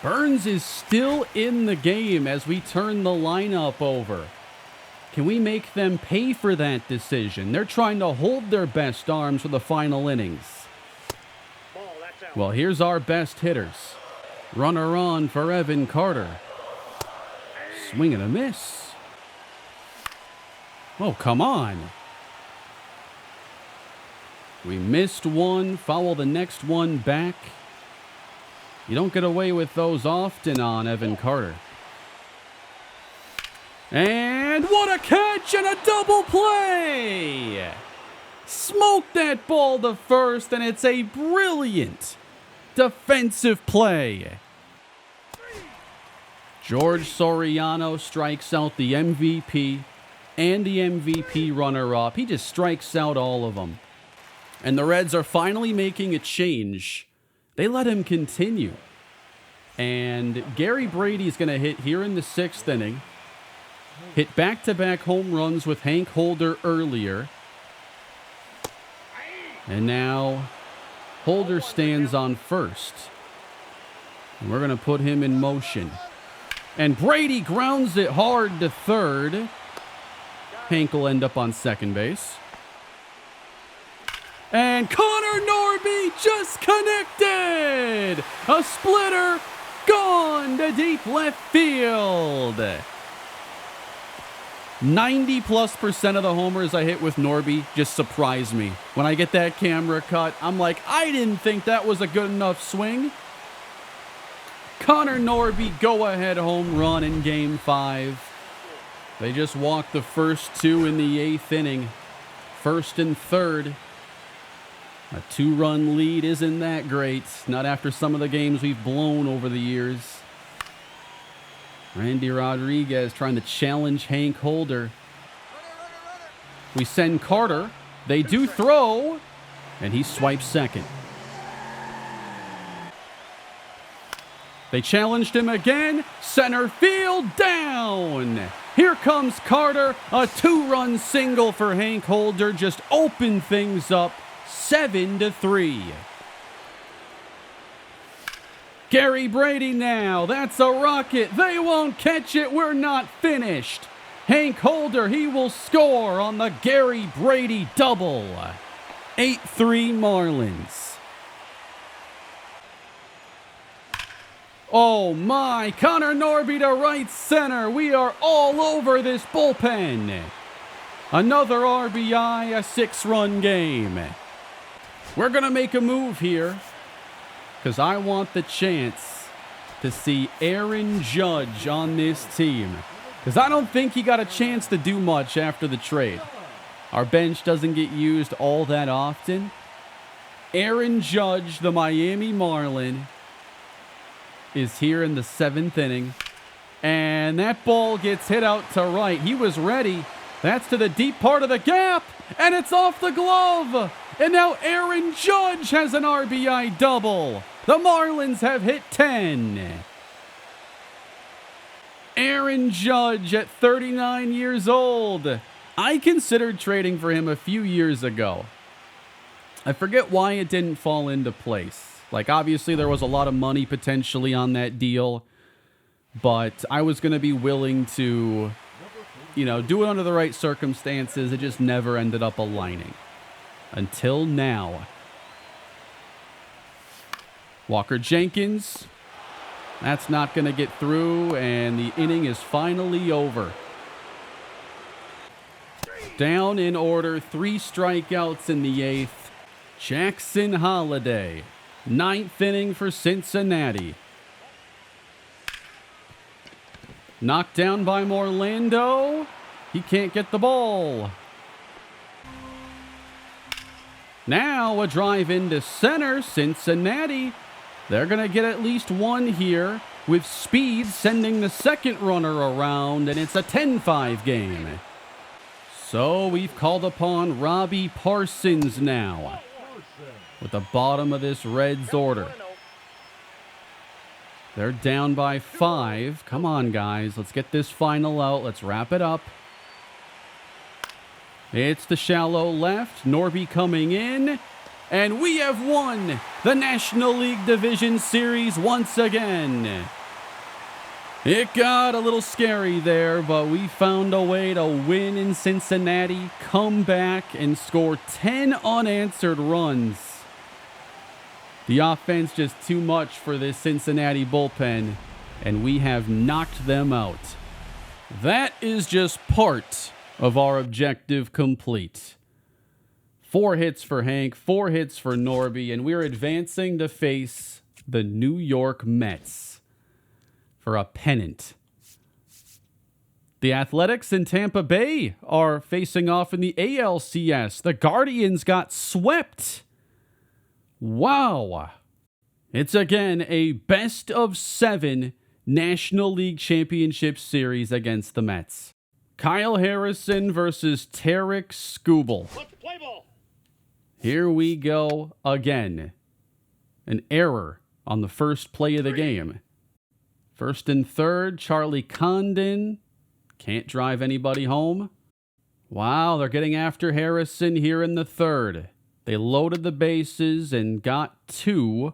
Burns is still in the game as we turn the lineup over. Can we make them pay for that decision? They're trying to hold their best arms for the final innings. Well, here's our best hitters. Runner on for Evan Carter. Swing and a miss. Oh, come on. We missed one, foul the next one back. You don't get away with those often on Evan Carter. And what a catch and a double play! Smoked that ball to first, and it's a brilliant defensive play. George Soriano strikes out the MVP and the MVP runner-up. He just strikes out all of them. And the Reds are finally making a change. They let him continue. And Gary Brady's going to hit here in the 6th inning. Hit back-to-back home runs with Hank Holder earlier. And now Holder stands on first. And we're going to put him in motion. And Brady grounds it hard to third. Hank will end up on second base. And Connor Norby just connected! A splitter gone to deep left field. 90+% of the homers I hit with Norby just surprise me. When I get that camera cut, I'm like, I didn't think that was a good enough swing. Connor Norby go-ahead home run in Game 5. They just walked the first two in the 8th inning. First and third. A 2-run lead isn't that great. Not after some of the games we've blown over the years. Randy Rodriguez trying to challenge Hank Holder. We send Carter. They do throw. And he swipes second. They challenged him again. Center field down. Here comes Carter. A 2-run single for Hank Holder. Just opened things up. 7-3. Gary Brady now. That's a rocket. They won't catch it. We're not finished. Hank Holder, he will score on the Gary Brady double. 8-3 Marlins. Oh my, Connor Norby to right center. We are all over this bullpen. Another RBI, a 6-run game. We're going to make a move here because I want the chance to see Aaron Judge on this team. Because I don't think he got a chance to do much after the trade. Our bench doesn't get used all that often. Aaron Judge, the Miami Marlin, is here in the 7th inning. And that ball gets hit out to right. He was ready. That's to the deep part of the gap. And it's off the glove. And now Aaron Judge has an RBI double. The Marlins have hit 10. Aaron Judge at 39 years old. I considered trading for him a few years ago. I forget why it didn't fall into place. Like, obviously, there was a lot of money potentially on that deal. But I was going to be willing to, do it under the right circumstances. It just never ended up aligning. Until now. Walker Jenkins. That's not going to get through, and the inning is finally over. Down in order, 3 strikeouts in the 8th. Jackson Holliday, 9th inning for Cincinnati. Knocked down by Morlando. He can't get the ball. Now a drive into center, Cincinnati. They're going to get at least one here with speed sending the second runner around, and it's a 10-5 game. So we've called upon Robbie Parsons now with the bottom of this Reds order. They're down by 5. Come on, guys. Let's get this final out. Let's wrap it up. It's the shallow left. Norby coming in. and we have won the National League Division Series once again. It got a little scary there, but we found a way to win in Cincinnati, come back, and score 10 unanswered runs. The offense just too much for this Cincinnati bullpen, and we have knocked them out. That is just part of our objective complete. 4 hits for Hank, 4 hits for Norby, and we're advancing to face the New York Mets for a pennant. The Athletics in Tampa Bay are facing off in the ALCS. The Guardians got swept. Wow. It's again a best of 7 National League Championship Series against the Mets. Kyle Harrison versus Tarek Skubal. Let's play ball. Here we go again. An error on the first play of the game. First and third, Charlie Condon. Can't drive anybody home. Wow, they're getting after Harrison here in the third. They loaded the bases and got 2.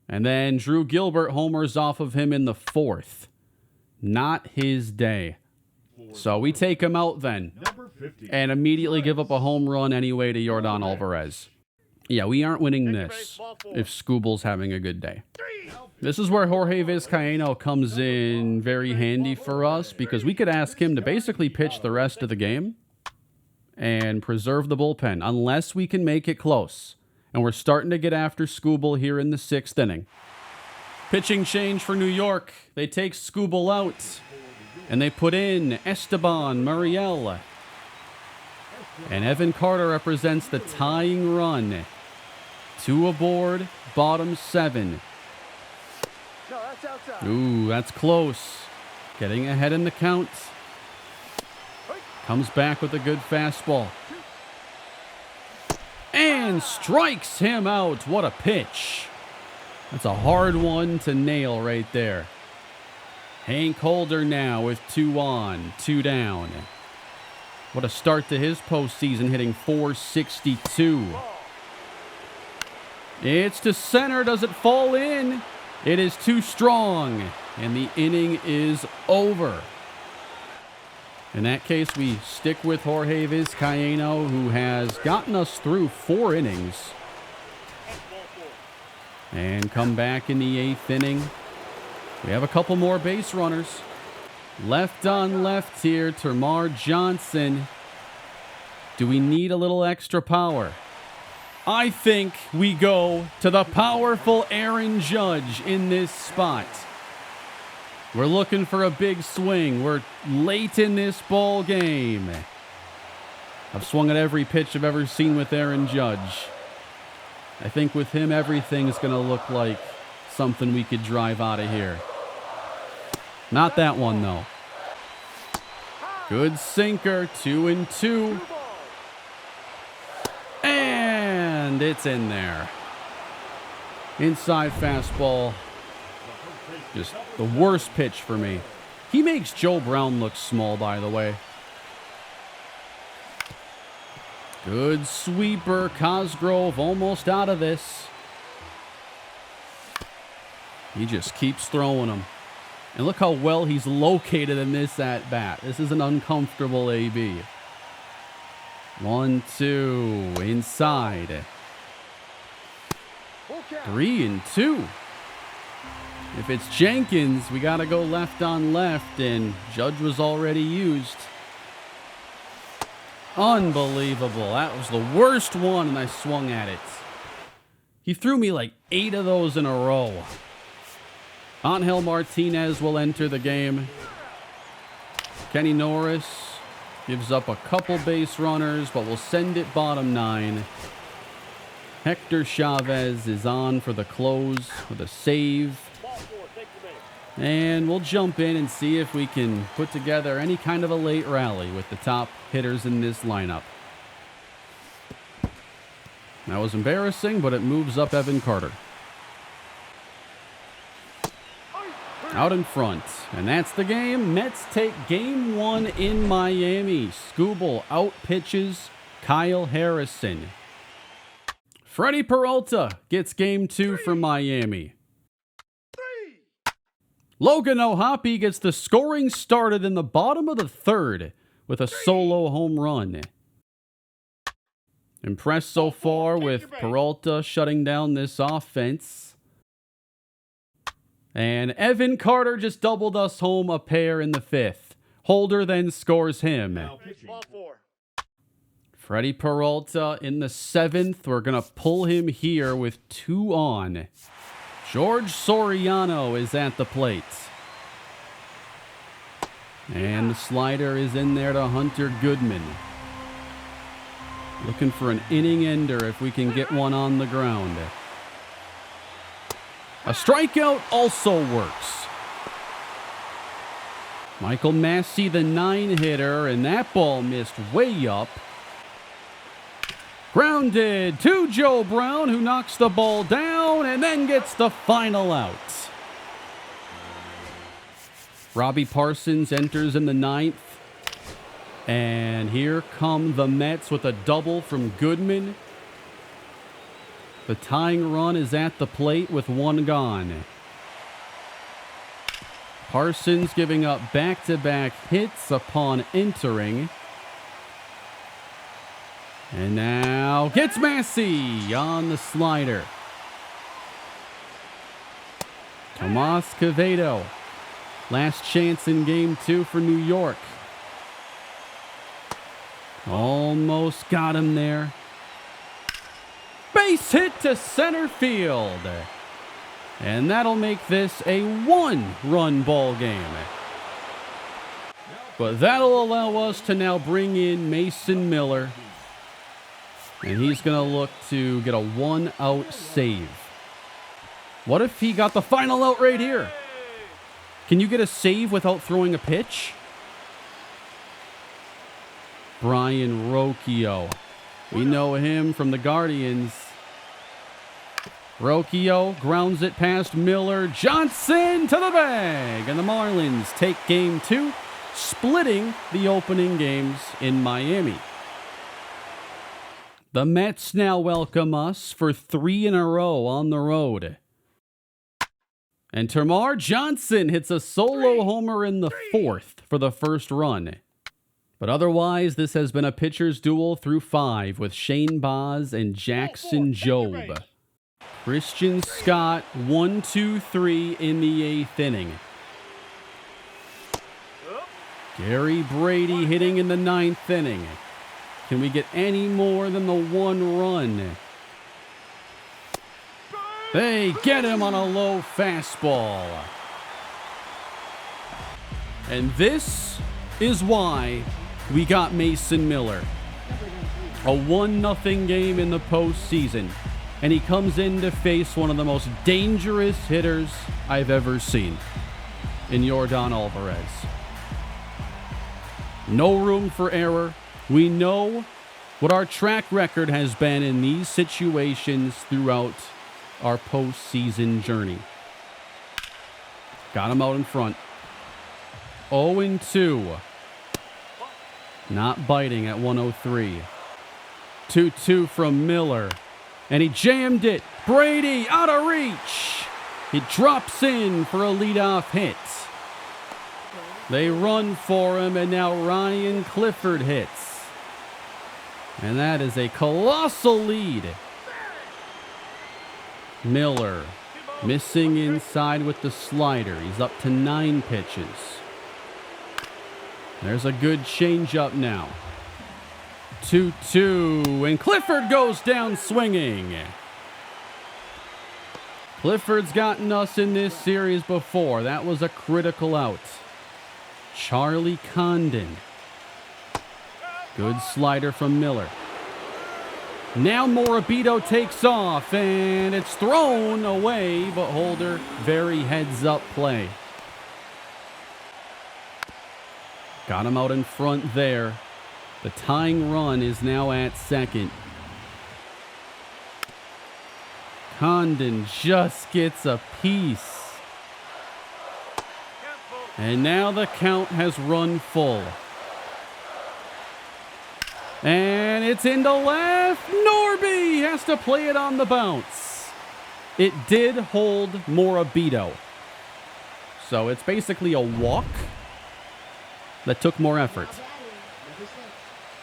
And then Drew Gilbert homers off of him in the 4th. Not his day. So we take him out then. And immediately give up a home run anyway to Yordan Alvarez. Yeah, we aren't winning this if Skubal's having a good day. This is where Jorge Vizcaino comes in very handy for us, because we could ask him to basically pitch the rest of the game and preserve the bullpen, unless we can make it close. And we're starting to get after Skubal here in the 6th inning. Pitching change for New York. They take Skubal out, and they put in Esteban Muriel. And Evan Carter represents the tying run. 2 aboard, bottom 7. Ooh, that's close. Getting ahead in the count. Comes back with a good fastball. And strikes him out. What a pitch. That's a hard one to nail right there. Hank Holder now with 2 on, 2 down. What a start to his postseason, hitting .462. It's to center. Does it fall in? It is too strong, and the inning is over. In that case, we stick with Jorge Vizcaino, who has gotten us through 4 innings. And come back in the 8th inning. We have a couple more base runners. Left on left here, Termar Johnson. Do we need a little extra power? I think we go to the powerful Aaron Judge in this spot. We're looking for a big swing. We're late in this ball game. I've swung at every pitch I've ever seen with Aaron Judge. I think with him, everything's going to look like something we could drive out of here. Not that one, though. Good sinker, 2-2. And it's in there. Inside fastball. Just the worst pitch for me. He makes Joe Brown look small, by the way. Good sweeper. Cosgrove almost out of this. He just keeps throwing them. And look how well he's located in this at-bat. This is an uncomfortable AB. 1-2. Inside. 3-2. If it's Jenkins, we got to go left on left, and Judge was already used. Unbelievable. That was the worst one, and I swung at it. He threw me like 8 of those in a row. Angel Martinez will enter the game. Kenny Norris gives up a couple base runners, but will send it bottom 9. Hector Chavez is on for the close with a save. And we'll jump in and see if we can put together any kind of a late rally with the top hitters in this lineup. That was embarrassing, but it moves up Evan Carter. Out in front. And that's the game. Mets take game 1 in Miami. Skubal out pitches Kyle Harrison. Freddie Peralta gets game 2 for Miami. Logan O'Hoppe gets the scoring started in the bottom of the 3rd with a solo home run. Impressed so far with Peralta shutting down this offense. And Evan Carter just doubled us home a pair in the 5th. Holder then scores him. Freddie Peralta in the 7th. We're going to pull him here with 2 on. George Soriano is at the plate. And the slider is in there to Hunter Goodman. Looking for an inning ender if we can get one on the ground. A strikeout also works. Michael Massey, the 9-hitter, and that ball missed way up. Grounded to Joe Brown, who knocks the ball down and then gets the final out. Robbie Parsons enters in the 9th. And here come the Mets with a double from Goodman. The tying run is at the plate with 1 gone. Parsons giving up back-to-back hits upon entering. And now gets Massey on the slider. Tomas Quevedo. Last chance in game 2 for New York. Almost got him there. Base hit to center field. And that'll make this a 1-run ball game. But that'll allow us to now bring in Mason Miller. And he's going to look to get a 1-out save. What if he got the final out right here? Can you get a save without throwing a pitch? Brian Rocchio. We know him from the Guardians. Rocchio grounds it past Miller. Johnson to the bag. And the Marlins take game 2, splitting the opening games in Miami. The Mets now welcome us for 3 in a row on the road. And Termarr Johnson hits a solo homer in the 4th for the first run. But otherwise, this has been a pitcher's duel through 5 with Shane Baz and Jackson Jobe. Christian Scott, 1-2-3 in the 8th inning. Gary Brady hitting in the 9th inning. Can we get any more than the 1 run? They get him on a low fastball. And this is why we got Mason Miller. A 1-0 game in the postseason. And he comes in to face one of the most dangerous hitters I've ever seen in Yordan Alvarez. No room for error. We know what our track record has been in these situations throughout our postseason journey. Got him out in front. 0-2. Not biting at 103. 2-2 from Miller. And he jammed it. Brady out of reach. He drops in for a leadoff hit. They run for him, and now Ryan Clifford hits. And that is a colossal lead. Miller missing inside with the slider. He's up to 9 pitches. There's a good changeup now. 2-2, and Clifford goes down swinging. Clifford's gotten us in this series before. That was a critical out. Charlie Condon. Good slider from Miller. Now Morabito takes off, and it's thrown away, but Holder, very heads-up play. Got him out in front there. The tying run is now at second. Condon just gets a piece. And now the count has run full. And it's into left. Norby has to play it on the bounce. It did hold Morabito. So it's basically a walk that took more effort.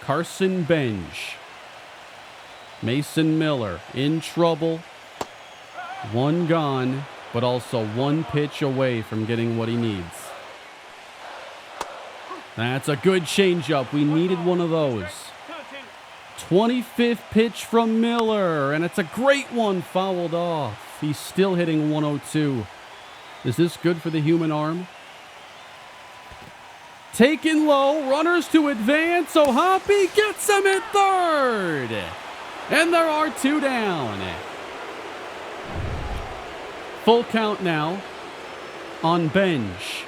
Carson Benj. Mason Miller in trouble. One gone, but also one pitch away from getting what he needs. That's a good changeup. We needed one of those. 25th pitch from Miller, and it's a great one fouled off. He's still hitting 102. Is this good for the human arm? Taken low, runners to advance. O'Hoppe gets him at third. And there are two down. Full count now on Benj.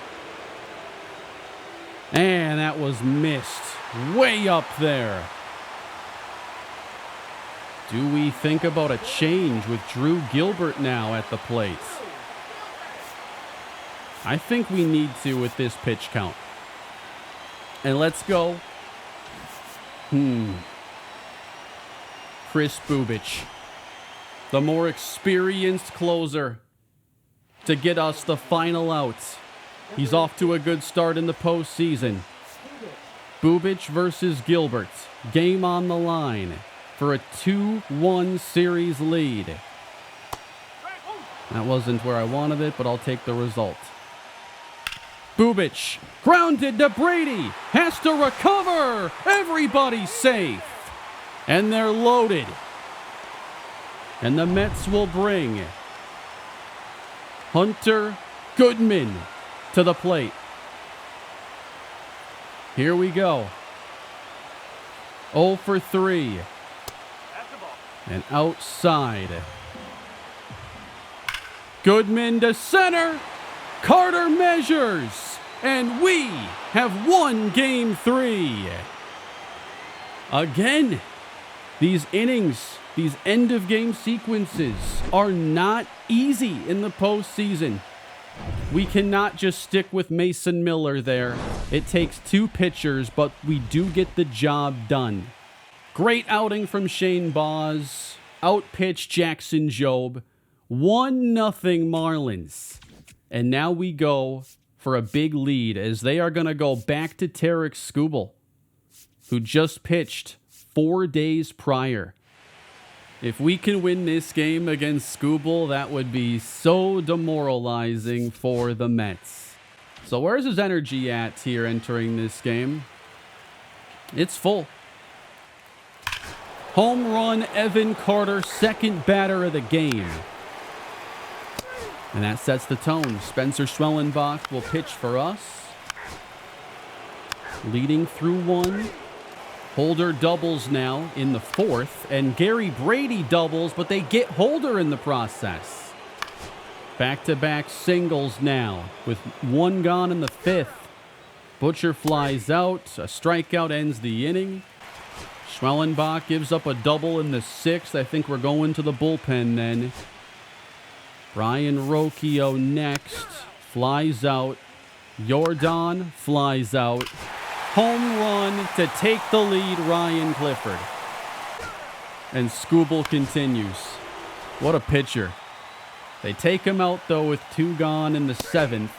And that was missed. Way up there. Do we think about a change with Drew Gilbert now at the plate? I think we need to with this pitch count. And let's go. Chris Bubic, the more experienced closer, to get us the final out. He's off to a good start in the postseason. Bubic versus Gilbert. Game on the line for a 2-1 series lead. That wasn't where I wanted it, but I'll take the result. Bubic, grounded to Brady, has to recover. Everybody's safe. And they're loaded. And the Mets will bring Hunter Goodman to the plate. Here we go. 0 for 3. And outside. Goodman to center. Carter measures. And we have won Game 3. Again, these innings, these end-of-game sequences are not easy in the postseason. We cannot just stick with Mason Miller there. It takes two pitchers, but we do get the job done. Great outing from Shane Baz. Outpitched Jackson Jobe. 1-0 Marlins. And now we go for a big lead as they are going to go back to Tarek Skubal, who just pitched 4 days prior. If we can win this game against Skubal, that would be so demoralizing for the Mets. So where's his energy at here entering this game? It's full. Home run, Evan Carter, second batter of the game. And that sets the tone. Spencer Schwellenbach will pitch for us. Leading through one. Holder doubles now in the fourth. And Gary Brady doubles, but they get Holder in the process. Back-to-back singles now with one gone in the fifth. Butcher flies out. A strikeout ends the inning. Schwellenbach gives up a double in the sixth. I think we're going to the bullpen then. Brian Rocchio next. Flies out. Jordan flies out. Home run to take the lead, Ryan Clifford. And Skubal continues. What a pitcher. They take him out, though, with two gone in the seventh.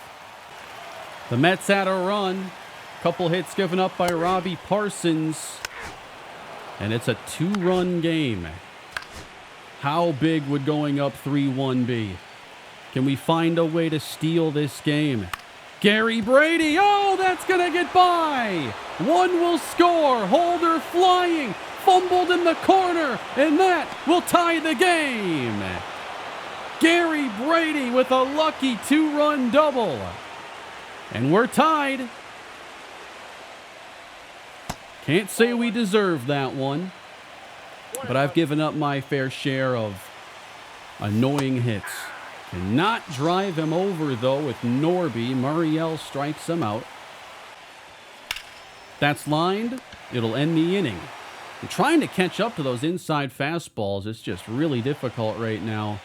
The Mets had a run. Couple hits given up by Robbie Parsons. And it's a two-run game. How big would going up 3-1 be? Can we find a way to steal this game? Gary Brady, oh, that's going to get by. One will score. Holder flying, fumbled in the corner, and that will tie the game. Gary Brady with a lucky two-run double. And we're tied. Can't say we deserve that one, but I've given up my fair share of annoying hits. Cannot drive him over, though, with Norby. Muriel strikes him out. That's lined. It'll end the inning. And trying to catch up to those inside fastballs is just really difficult right now.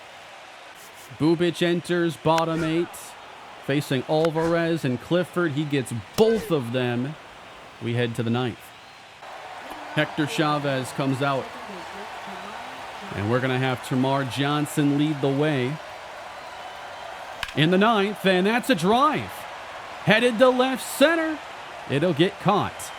Bubic enters, bottom eight. Facing Alvarez and Clifford. He gets both of them. We head to the ninth. Hector Chavez comes out. And we're going to have Termarr Johnson lead the way in the ninth, and that's a drive. Headed to left center. It'll get caught.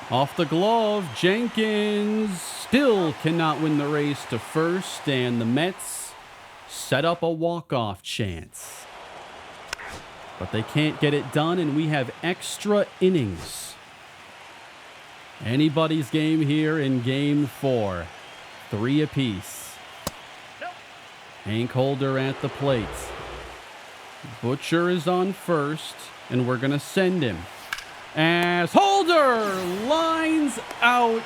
Off the glove, Jenkins still cannot win the race to first, and the Mets set up a walk-off chance. But they can't get it done, and we have extra innings. Anybody's game here in game 4. 3 apiece. Hank Holder at the plate. Butcher is on first, and we're going to send him. As Holder lines out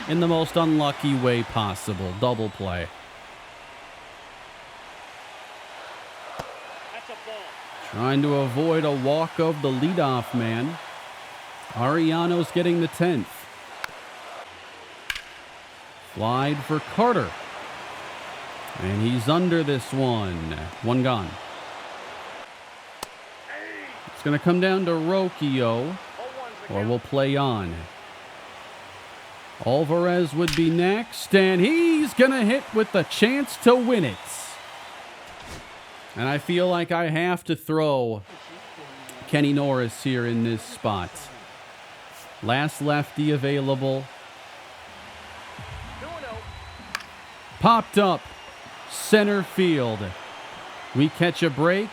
in the most unlucky way possible. Double play. Trying to avoid a walk of the leadoff man. Ariano's getting the 10th. Flied for Carter. And he's under this one. One gone. It's going to come down to Rocchio, or we'll play on. Alvarez would be next, and he's going to hit with the chance to win it. And I feel like I have to throw Kenny Norris here in this spot. Last lefty available. Popped up. Center field. We catch a break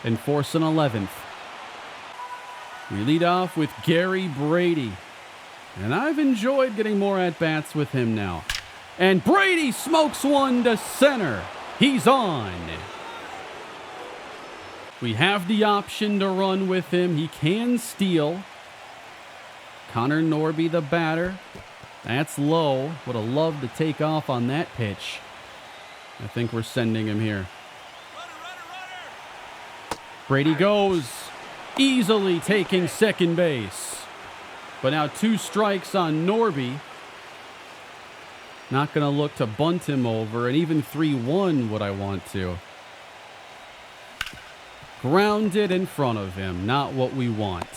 and force an 11th. We lead off with Gary Brady. And I've enjoyed getting more at-bats with him now. And Brady smokes one to center. He's on. We have the option to run with him. He can steal. Connor Norby, the batter. That's low. Would have loved to take off on that pitch. I think we're sending him here. Brady goes. Easily taking second base. But now 2 strikes on Norby. Not going to look to bunt him over. And even 3-1 would I want to. Grounded in front of him. Not what we want.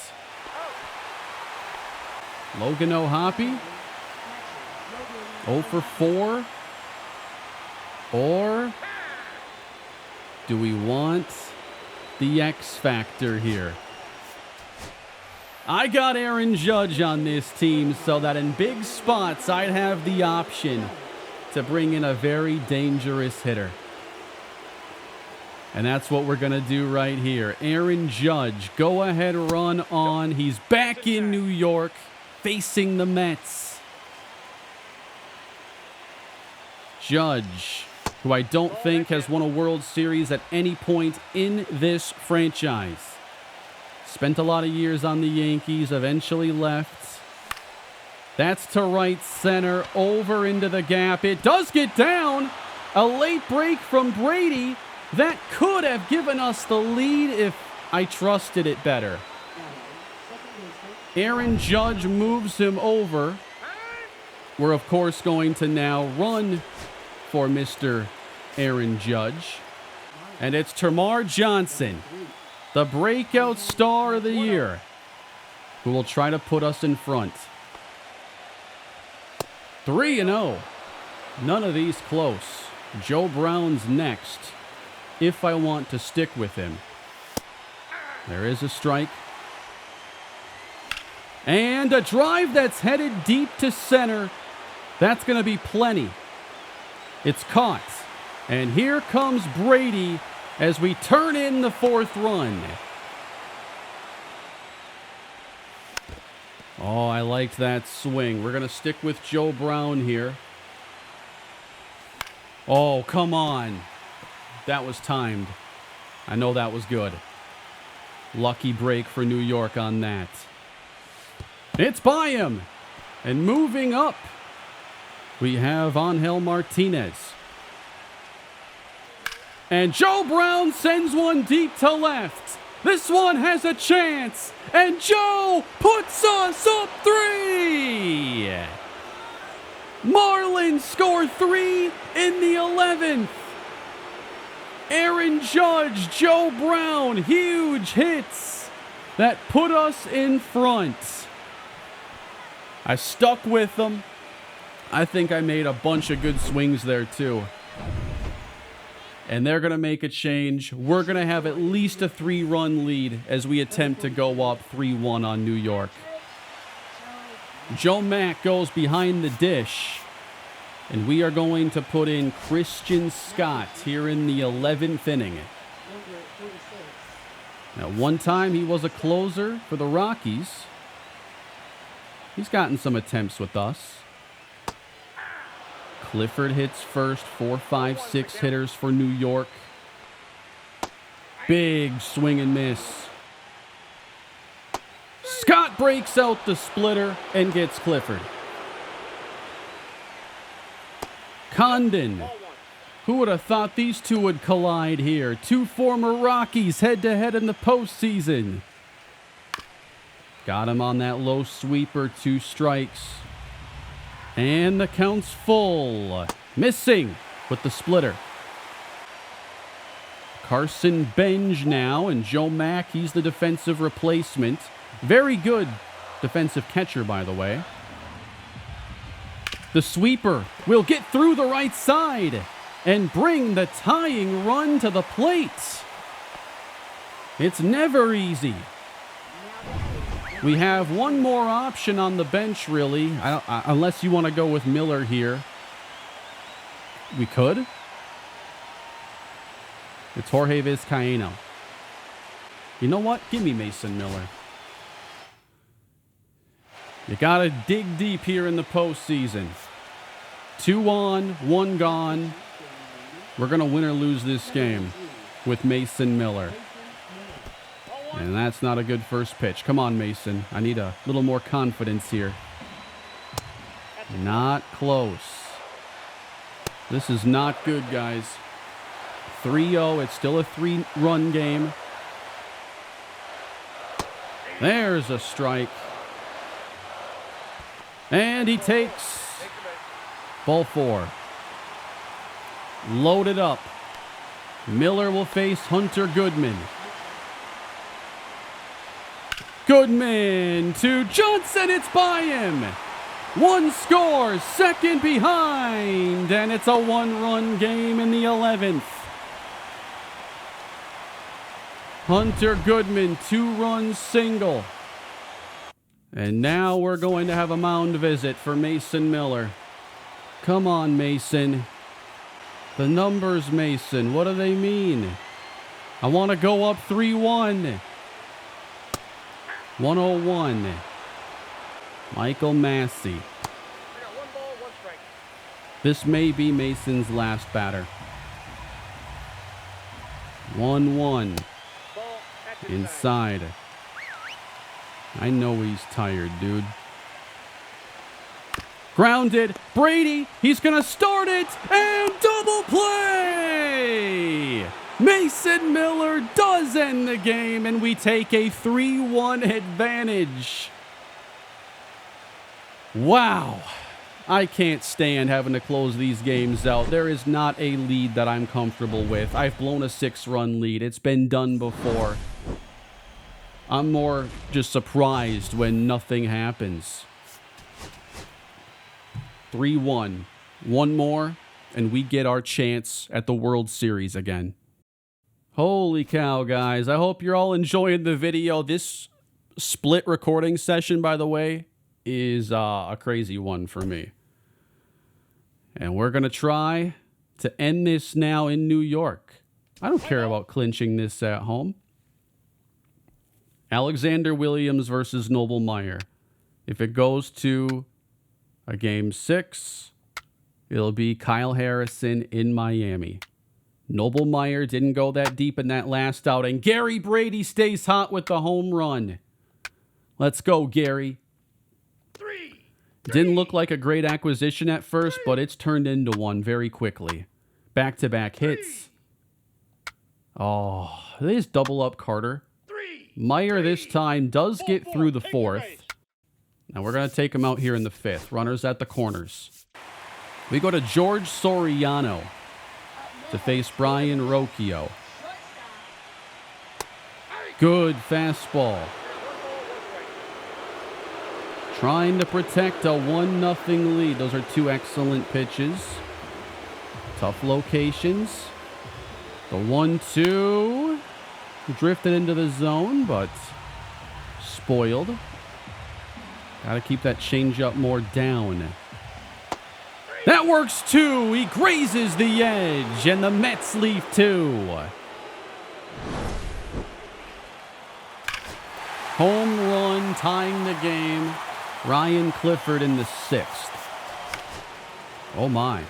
Logan O'Hoppe. 0 for 4. Or do we want the X factor here? I got Aaron Judge on this team so that in big spots I'd have the option to bring in a very dangerous hitter. And that's what we're going to do right here. Aaron Judge, go ahead, run on. He's back in New York facing the Mets. Judge, who I don't think has won a World Series at any point in this franchise. Spent a lot of years on the Yankees, eventually left. That's to right center, over into the gap. It does get down. A late break from Brady. That could have given us the lead if I trusted it better. Aaron Judge moves him over. We're, of course, going to now run for Mr. Aaron Judge. And it's Termarr Johnson, the breakout star of the year, who will try to put us in front. 3-0. None of these close. Joe Brown's next, if I want to stick with him. There is a strike. And a drive that's headed deep to center. That's going to be plenty. It's caught. And here comes Brady as we turn in the 4th run. Oh, I liked that swing. We're going to stick with Joe Brown here. Oh, come on. That was timed. I know that was good. Lucky break for New York on that. It's by him. And moving up, we have Angel Martinez. And Joe Brown sends one deep to left. This one has a chance. And Joe puts us up 3. Marlins score 3 in the 11th. Aaron Judge, Joe Brown, huge hits. that put us in front. I stuck with them. I think I made a bunch of good swings there too. And they're going to make a change. We're going to have at least a 3-run lead as we attempt to go up 3-1 on New York. Joe Mack goes behind the dish. And we are going to put in Christian Scott here in the 11th inning. Now, one time he was a closer for the Rockies. He's gotten some attempts with us. Clifford hits first, 4, 5, 6 hitters for New York. Big swing and miss. Scott breaks out the splitter and gets Clifford. Condon. Who would have thought these two would collide here? Two former Rockies head-to-head in the postseason. Got him on that low sweeper, 2 strikes. And the count's full. Missing with the splitter. Carson Benj now, and Joe Mack, he's the defensive replacement. Very good defensive catcher, by the way. The sweeper will get through the right side and bring the tying run to the plate. It's never easy. We have one more option on the bench, really, unless you want to go with Miller here. We could. It's Jorge Vizcaíno. You know what? Give me Mason Miller. You got to dig deep here in the postseason. 2 on, 1 gone. We're going to win or lose this game with Mason Miller. And that's not a good first pitch. Come on, Mason. I need a little more confidence here. Not close. This is not good, guys. 3-0. It's still a 3-run game. There's a strike. And he takes ball 4. Loaded up. Miller will face Hunter Goodman. Goodman to Johnson. It's by him. 1 scores, 2nd behind, and it's a 1-run game in the 11th. Hunter Goodman, 2-run single. And now we're going to have a mound visit for Mason Miller. Come on, Mason. The numbers, Mason, what do they mean? I want to go up 3-1. 101. Michael Massey. This may be Mason's last batter. 1-1. Inside. I know he's tired, dude. Grounded. Brady. He's going to start it. And double play. Mason Miller does end the game, and we take a 3-1 advantage. Wow. I can't stand having to close these games out. There is not a lead that I'm comfortable with. I've blown a 6-run lead. It's been done before. I'm more just surprised when nothing happens. 3-1. One more, and we get our chance at the World Series again. Holy cow, guys. I hope you're all enjoying the video. This split recording session, by the way, is a crazy one for me. And we're going to try to end this now in New York. I don't care about clinching this at home. Alexander Williams versus Noble Meyer. If it goes to a game 6, it'll be Kyle Harrison in Miami. Noble Meyer didn't go that deep in that last outing. Gary Brady stays hot with the home run. Let's go, Gary. Didn't look like a great acquisition at first, but it's turned into one very quickly. Back-to-back hits. Oh, they just double up Carter. Meyer this time does get through the 4th. Now we're going to take him out here in the 5th. Runners at the corners. We go to George Soriano to face Brian Rocchio. Good fastball. Trying to protect a 1-0 lead. Those are two excellent pitches. Tough locations. The 1-2. Drifted into the zone, but spoiled. Got to keep that changeup more down. That works too. He grazes the edge, and the Mets leave two. Home run tying the game. Ryan Clifford in the 6th. Oh my.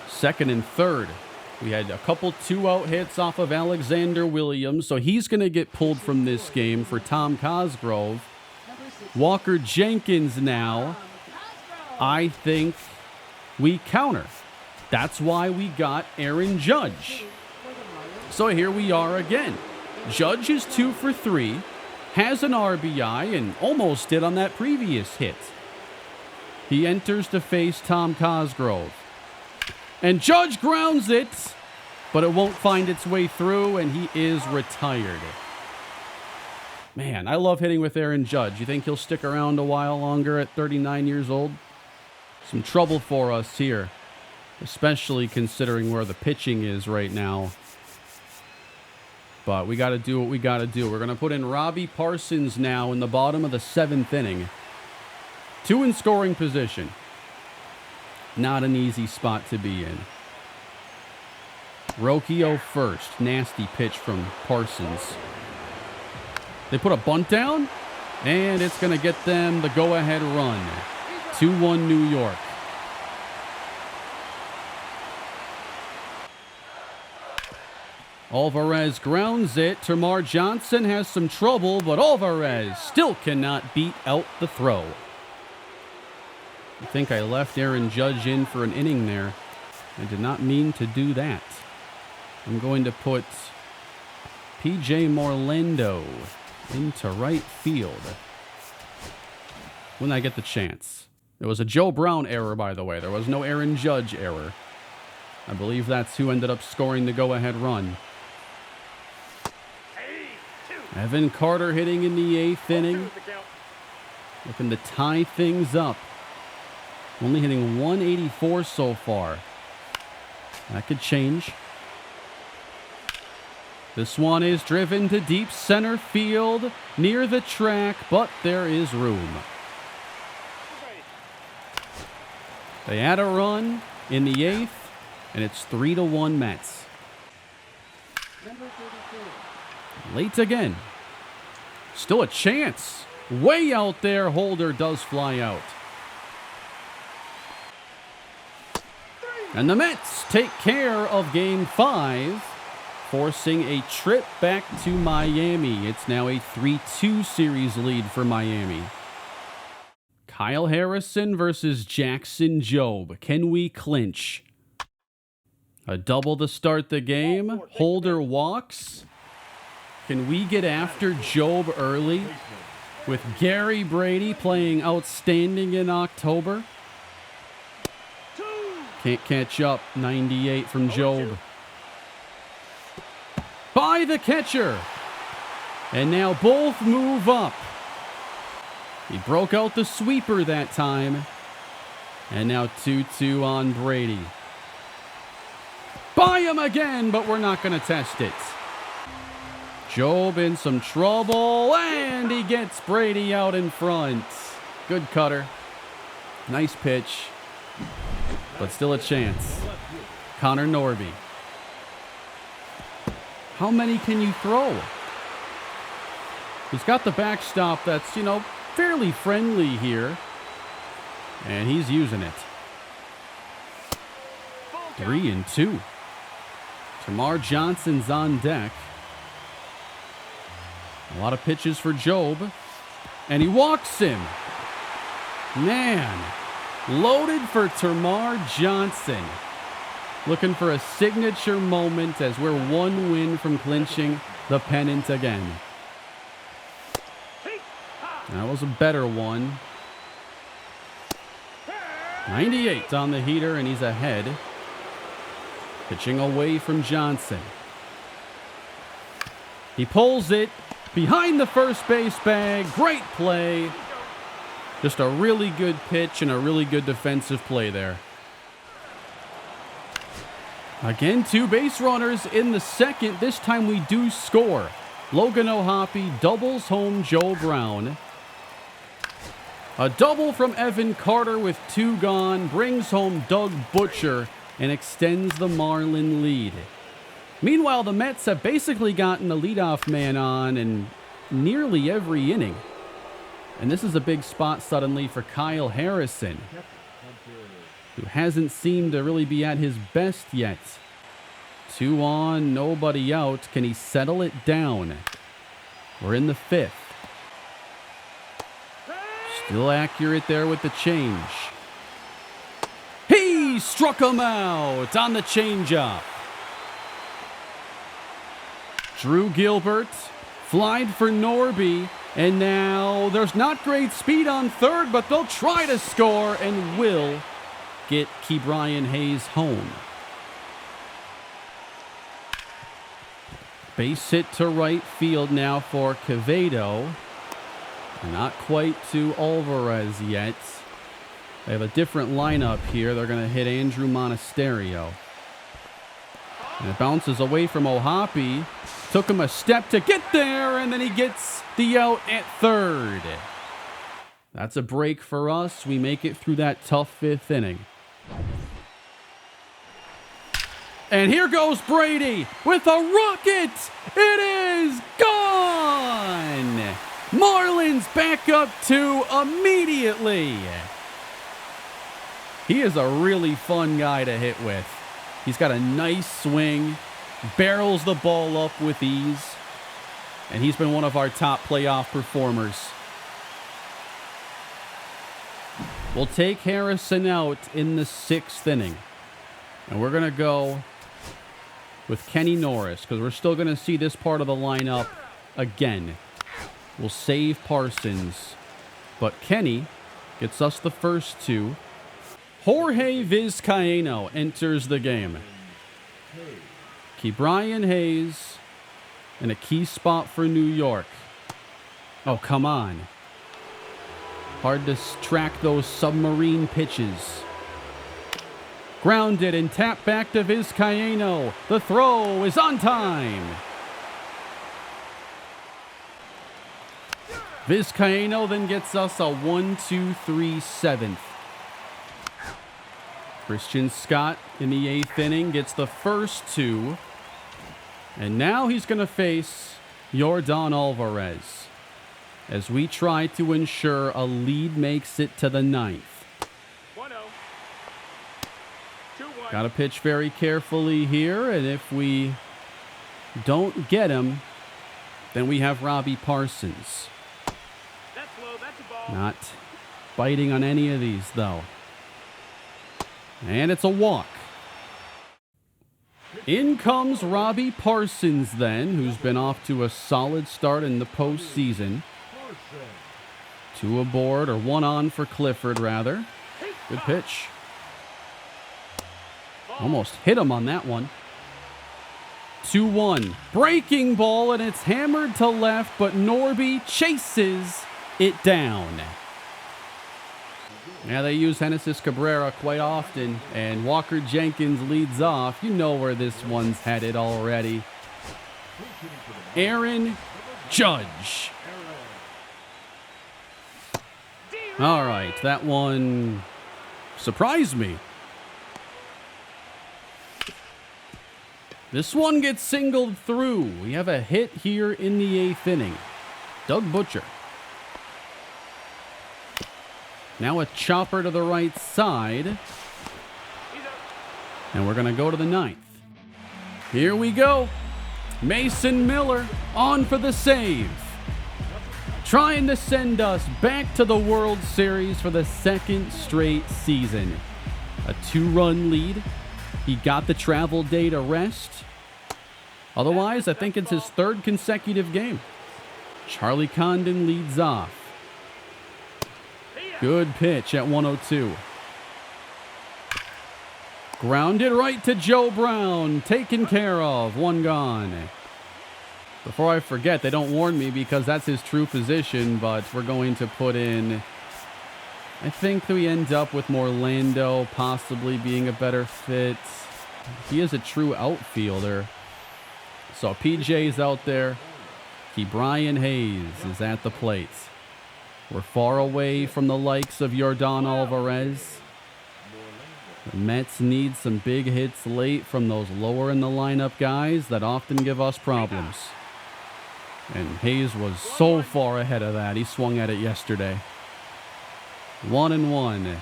2nd and 3rd. We had a couple 2-out hits off of Alexander Williams, so he's going to get pulled from this game for Tom Cosgrove. Walker Jenkins now. I think we counter. That's why we got Aaron Judge. So here we are again. Judge is 2 for 3, has an RBI, and almost did on that previous hit. He enters to face Tom Cosgrove. And Judge grounds it, but it won't find its way through, and he is retired. Man, I love hitting with Aaron Judge. You think he'll stick around a while longer at 39 years old? Some trouble for us here, especially considering where the pitching is right now. But we got to do what we got to do. We're going to put in Robbie Parsons now in the bottom of the 7th inning. 2 in scoring position. Not an easy spot to be in. Rocchio first. Nasty pitch from Parsons. They put a bunt down, and it's going to get them the go-ahead run. 2-1 New York. Alvarez grounds it. Termarr Johnson has some trouble, but Alvarez still cannot beat out the throw. I think I left Aaron Judge in for an inning there. I did not mean to do that. I'm going to put P.J. Morlando into right field when I get the chance. It was a Joe Brown error, by the way. There was no Aaron Judge error. I believe that's who ended up scoring the go-ahead run. Evan Carter hitting in the 8th inning. Looking to tie things up. Only hitting 184 so far. That could change. This one is driven to deep center field near the track, but there is room. They add a run in the 8th, and it's 3-1 Mets. Late again. Still a chance. Way out there, Holder does fly out. And the Mets take care of Game 5, forcing a trip back to Miami. It's now a 3-2 series lead for Miami. Kyle Harrison versus Jackson Jobe. Can we clinch? A double to start the game. Holder walks. Can we get after Jobe early with Gary Brady playing outstanding in October? Can't catch up. 98 from Jobe. By the catcher. And now both move up. He broke out the sweeper that time. And now 2-2 on Brady. By him again, but we're not going to test it. Jobe in some trouble, and he gets Brady out in front. Good cutter. Nice pitch. But still a chance. Connor Norby. How many can you throw? He's got the backstop that's, fairly friendly here. And he's using it. 3-2. Termarr Johnson's on deck. A lot of pitches for Jobe. And he walks him. Man. Loaded for Termarr Johnson. Looking for a signature moment as we're one win from clinching the pennant again. That was a better one. 98 on the heater, and he's ahead. Pitching away from Johnson. He pulls it behind the first base bag. Great play. Just a really good pitch and a really good defensive play there. Again, 2 base runners in the second. This time we do score. Logan O'Hoppe doubles home Joe Brown. A double from Evan Carter with 2 gone brings home Doug Butcher and extends the Marlin lead. Meanwhile, the Mets have basically gotten the leadoff man on in nearly every inning. And this is a big spot suddenly for Kyle Harrison, who hasn't seemed to really be at his best yet. 2 on, nobody out. Can he settle it down? We're in the 5th. Still accurate there with the change. He struck him out on the changeup. Drew Gilbert flied for Norby, and now there's not great speed on third, but they'll try to score and will get Ke'Bryan Hayes home. Base hit to right field now for Quevedo. Not quite to Alvarez yet. They have a different lineup here. They're going to hit Andrew Monasterio. And it bounces away from O'Hoppe. Took him a step to get there, and then he gets the out at third. That's a break for us. We make it through that tough 5th inning. And here goes Brady with a rocket. It is gone. Marlins back up 2 immediately. He is a really fun guy to hit with. He's got a nice swing, barrels the ball up with ease, and he's been one of our top playoff performers. We'll take Harrison out in the 6th inning, and we're going to go with Kenny Norris because we're still going to see this part of the lineup again. We'll save Parsons, but Kenny gets us the first 2. Jorge Vizcaíno enters the game. Ke'Bryan Hayes in a key spot for New York. Oh, come on. Hard to track those submarine pitches. Grounded and tapped back to Vizcaíno. The throw is on time. Vizcaíno then gets us a 1-2-3 7th. Christian Scott in the 8th inning gets the first 2. And now he's going to face Yordan Alvarez as we try to ensure a lead makes it to the 9th. 1-0. 2-1. Got to pitch very carefully here, and if we don't get him, then we have Robbie Parsons. That's low. That's a ball. Not biting on any of these, though. And it's a walk. In comes Robbie Parsons then, who's been off to a solid start in the postseason. 2 aboard, or 1 on for Clifford, rather. Good pitch. Almost hit him on that one. 2-1. Breaking ball, and it's hammered to left, but Norby chases it down. Yeah, they use Genesis Cabrera quite often, and Walker Jenkins leads off. You know where this one's headed already. Aaron Judge. All right, that one surprised me. This one gets singled through. We have a hit here in the 8th inning. Doug Butcher. Now a chopper to the right side. And we're going to go to the 9th. Here we go. Mason Miller on for the save. Trying to send us back to the World Series for the 2nd straight season. A 2-run lead. He got the travel day to rest. Otherwise, I think it's his 3rd consecutive game. Charlie Condon leads off. Good pitch at 102. Grounded right to Joe Brown. Taken care of. 1 gone. Before I forget, they don't warn me because that's his true position, but we're going to put in I think we end up with Orlando possibly being a better fit. He is a true outfielder. So PJ's out there. Brian Hayes is at the plate. We're far away from the likes of Yordan Alvarez. The Mets need some big hits late from those lower in the lineup guys that often give us problems. And Hayes was so far ahead of that. He swung at it yesterday. 1-1.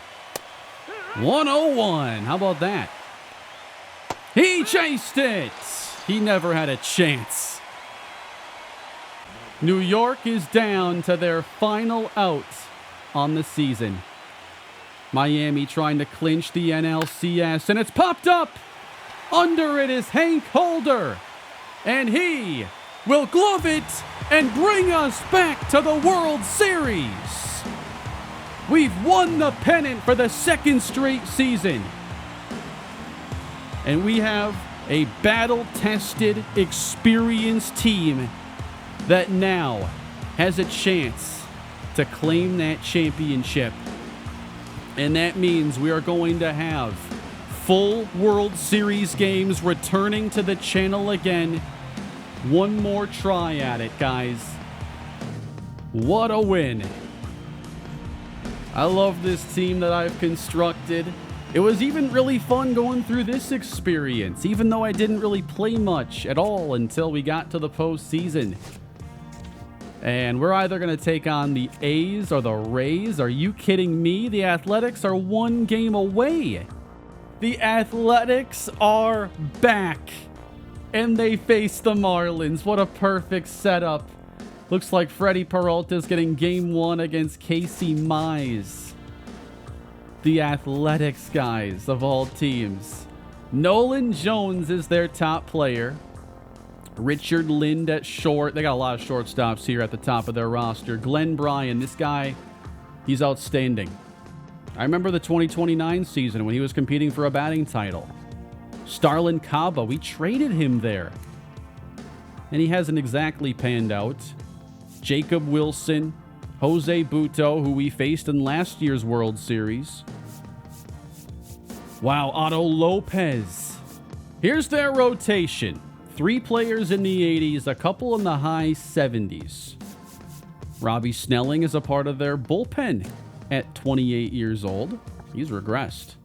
1-0-1. How about that? He chased it. He never had a chance. New York is down to their final out on the season. Miami trying to clinch the NLCS, and it's popped up. Under it is Hank Holder, and he will glove it and bring us back to the World Series. We've won the pennant for the second straight season. And we have a battle-tested, experienced team that now has a chance to claim that championship. And that means we are going to have full World Series games returning to the channel again. One more try at it, guys. What a win. I love this team that I've constructed. It was even really fun going through this experience, even though I didn't really play much at all until we got to the postseason. And we're either going to take on the A's or the Rays. Are you kidding me? The Athletics are one game away. The Athletics are back. And they face the Marlins. What a perfect setup. Looks like Freddie Peralta's getting game one against Casey Mize. The Athletics guys of all teams. Nolan Jones is their top player. Richard Lind at short. They got a lot of shortstops here at the top of their roster. Glenn Bryan, this guy, he's outstanding. I remember the 2029 season when he was competing for a batting title. Starlin Caba, we traded him there. And he hasn't exactly panned out. Jacob Wilson, Jose Butto, who we faced in last year's World Series. Wow, Otto Lopez. Here's their rotation. 3 players in the 80s, a couple in the high 70s. Robbie Snelling is a part of their bullpen at 28 years old. He's regressed.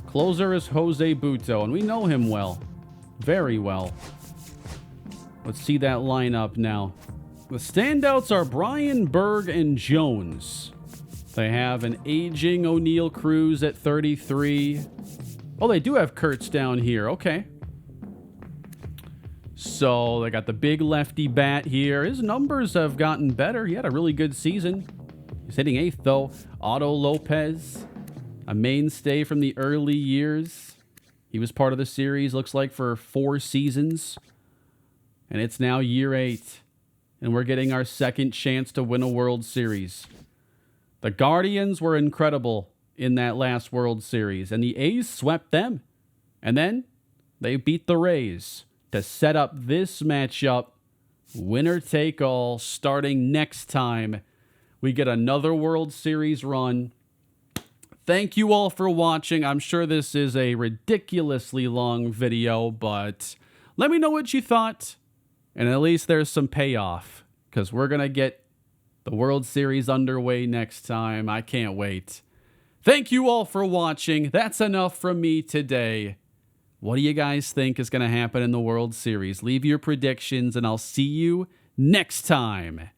Closer is Jose Butto, and we know him well. Very well. Let's see that lineup now. The standouts are Brian Berg and Jones. They have an aging O'Neal Cruz at 33. Oh, they do have Kurtz down here. Okay. So they got the big lefty bat here. His numbers have gotten better. He had a really good season. He's hitting 8th, though. Otto Lopez, a mainstay from the early years. He was part of the series, looks like, for 4 seasons. And it's now year 8. And we're getting our second chance to win a World Series. The Guardians were incredible in that last World Series. And the A's swept them. And then they beat the Rays to set up this matchup. Winner take all, starting next time we get another World Series run. Thank you all for watching. I'm sure this is a ridiculously long video, but let me know what you thought. And at least there's some payoff, because we're going to get the World Series underway next time. I can't wait. Thank you all for watching. That's enough from me today. What do you guys think is going to happen in the World Series? Leave your predictions, and I'll see you next time.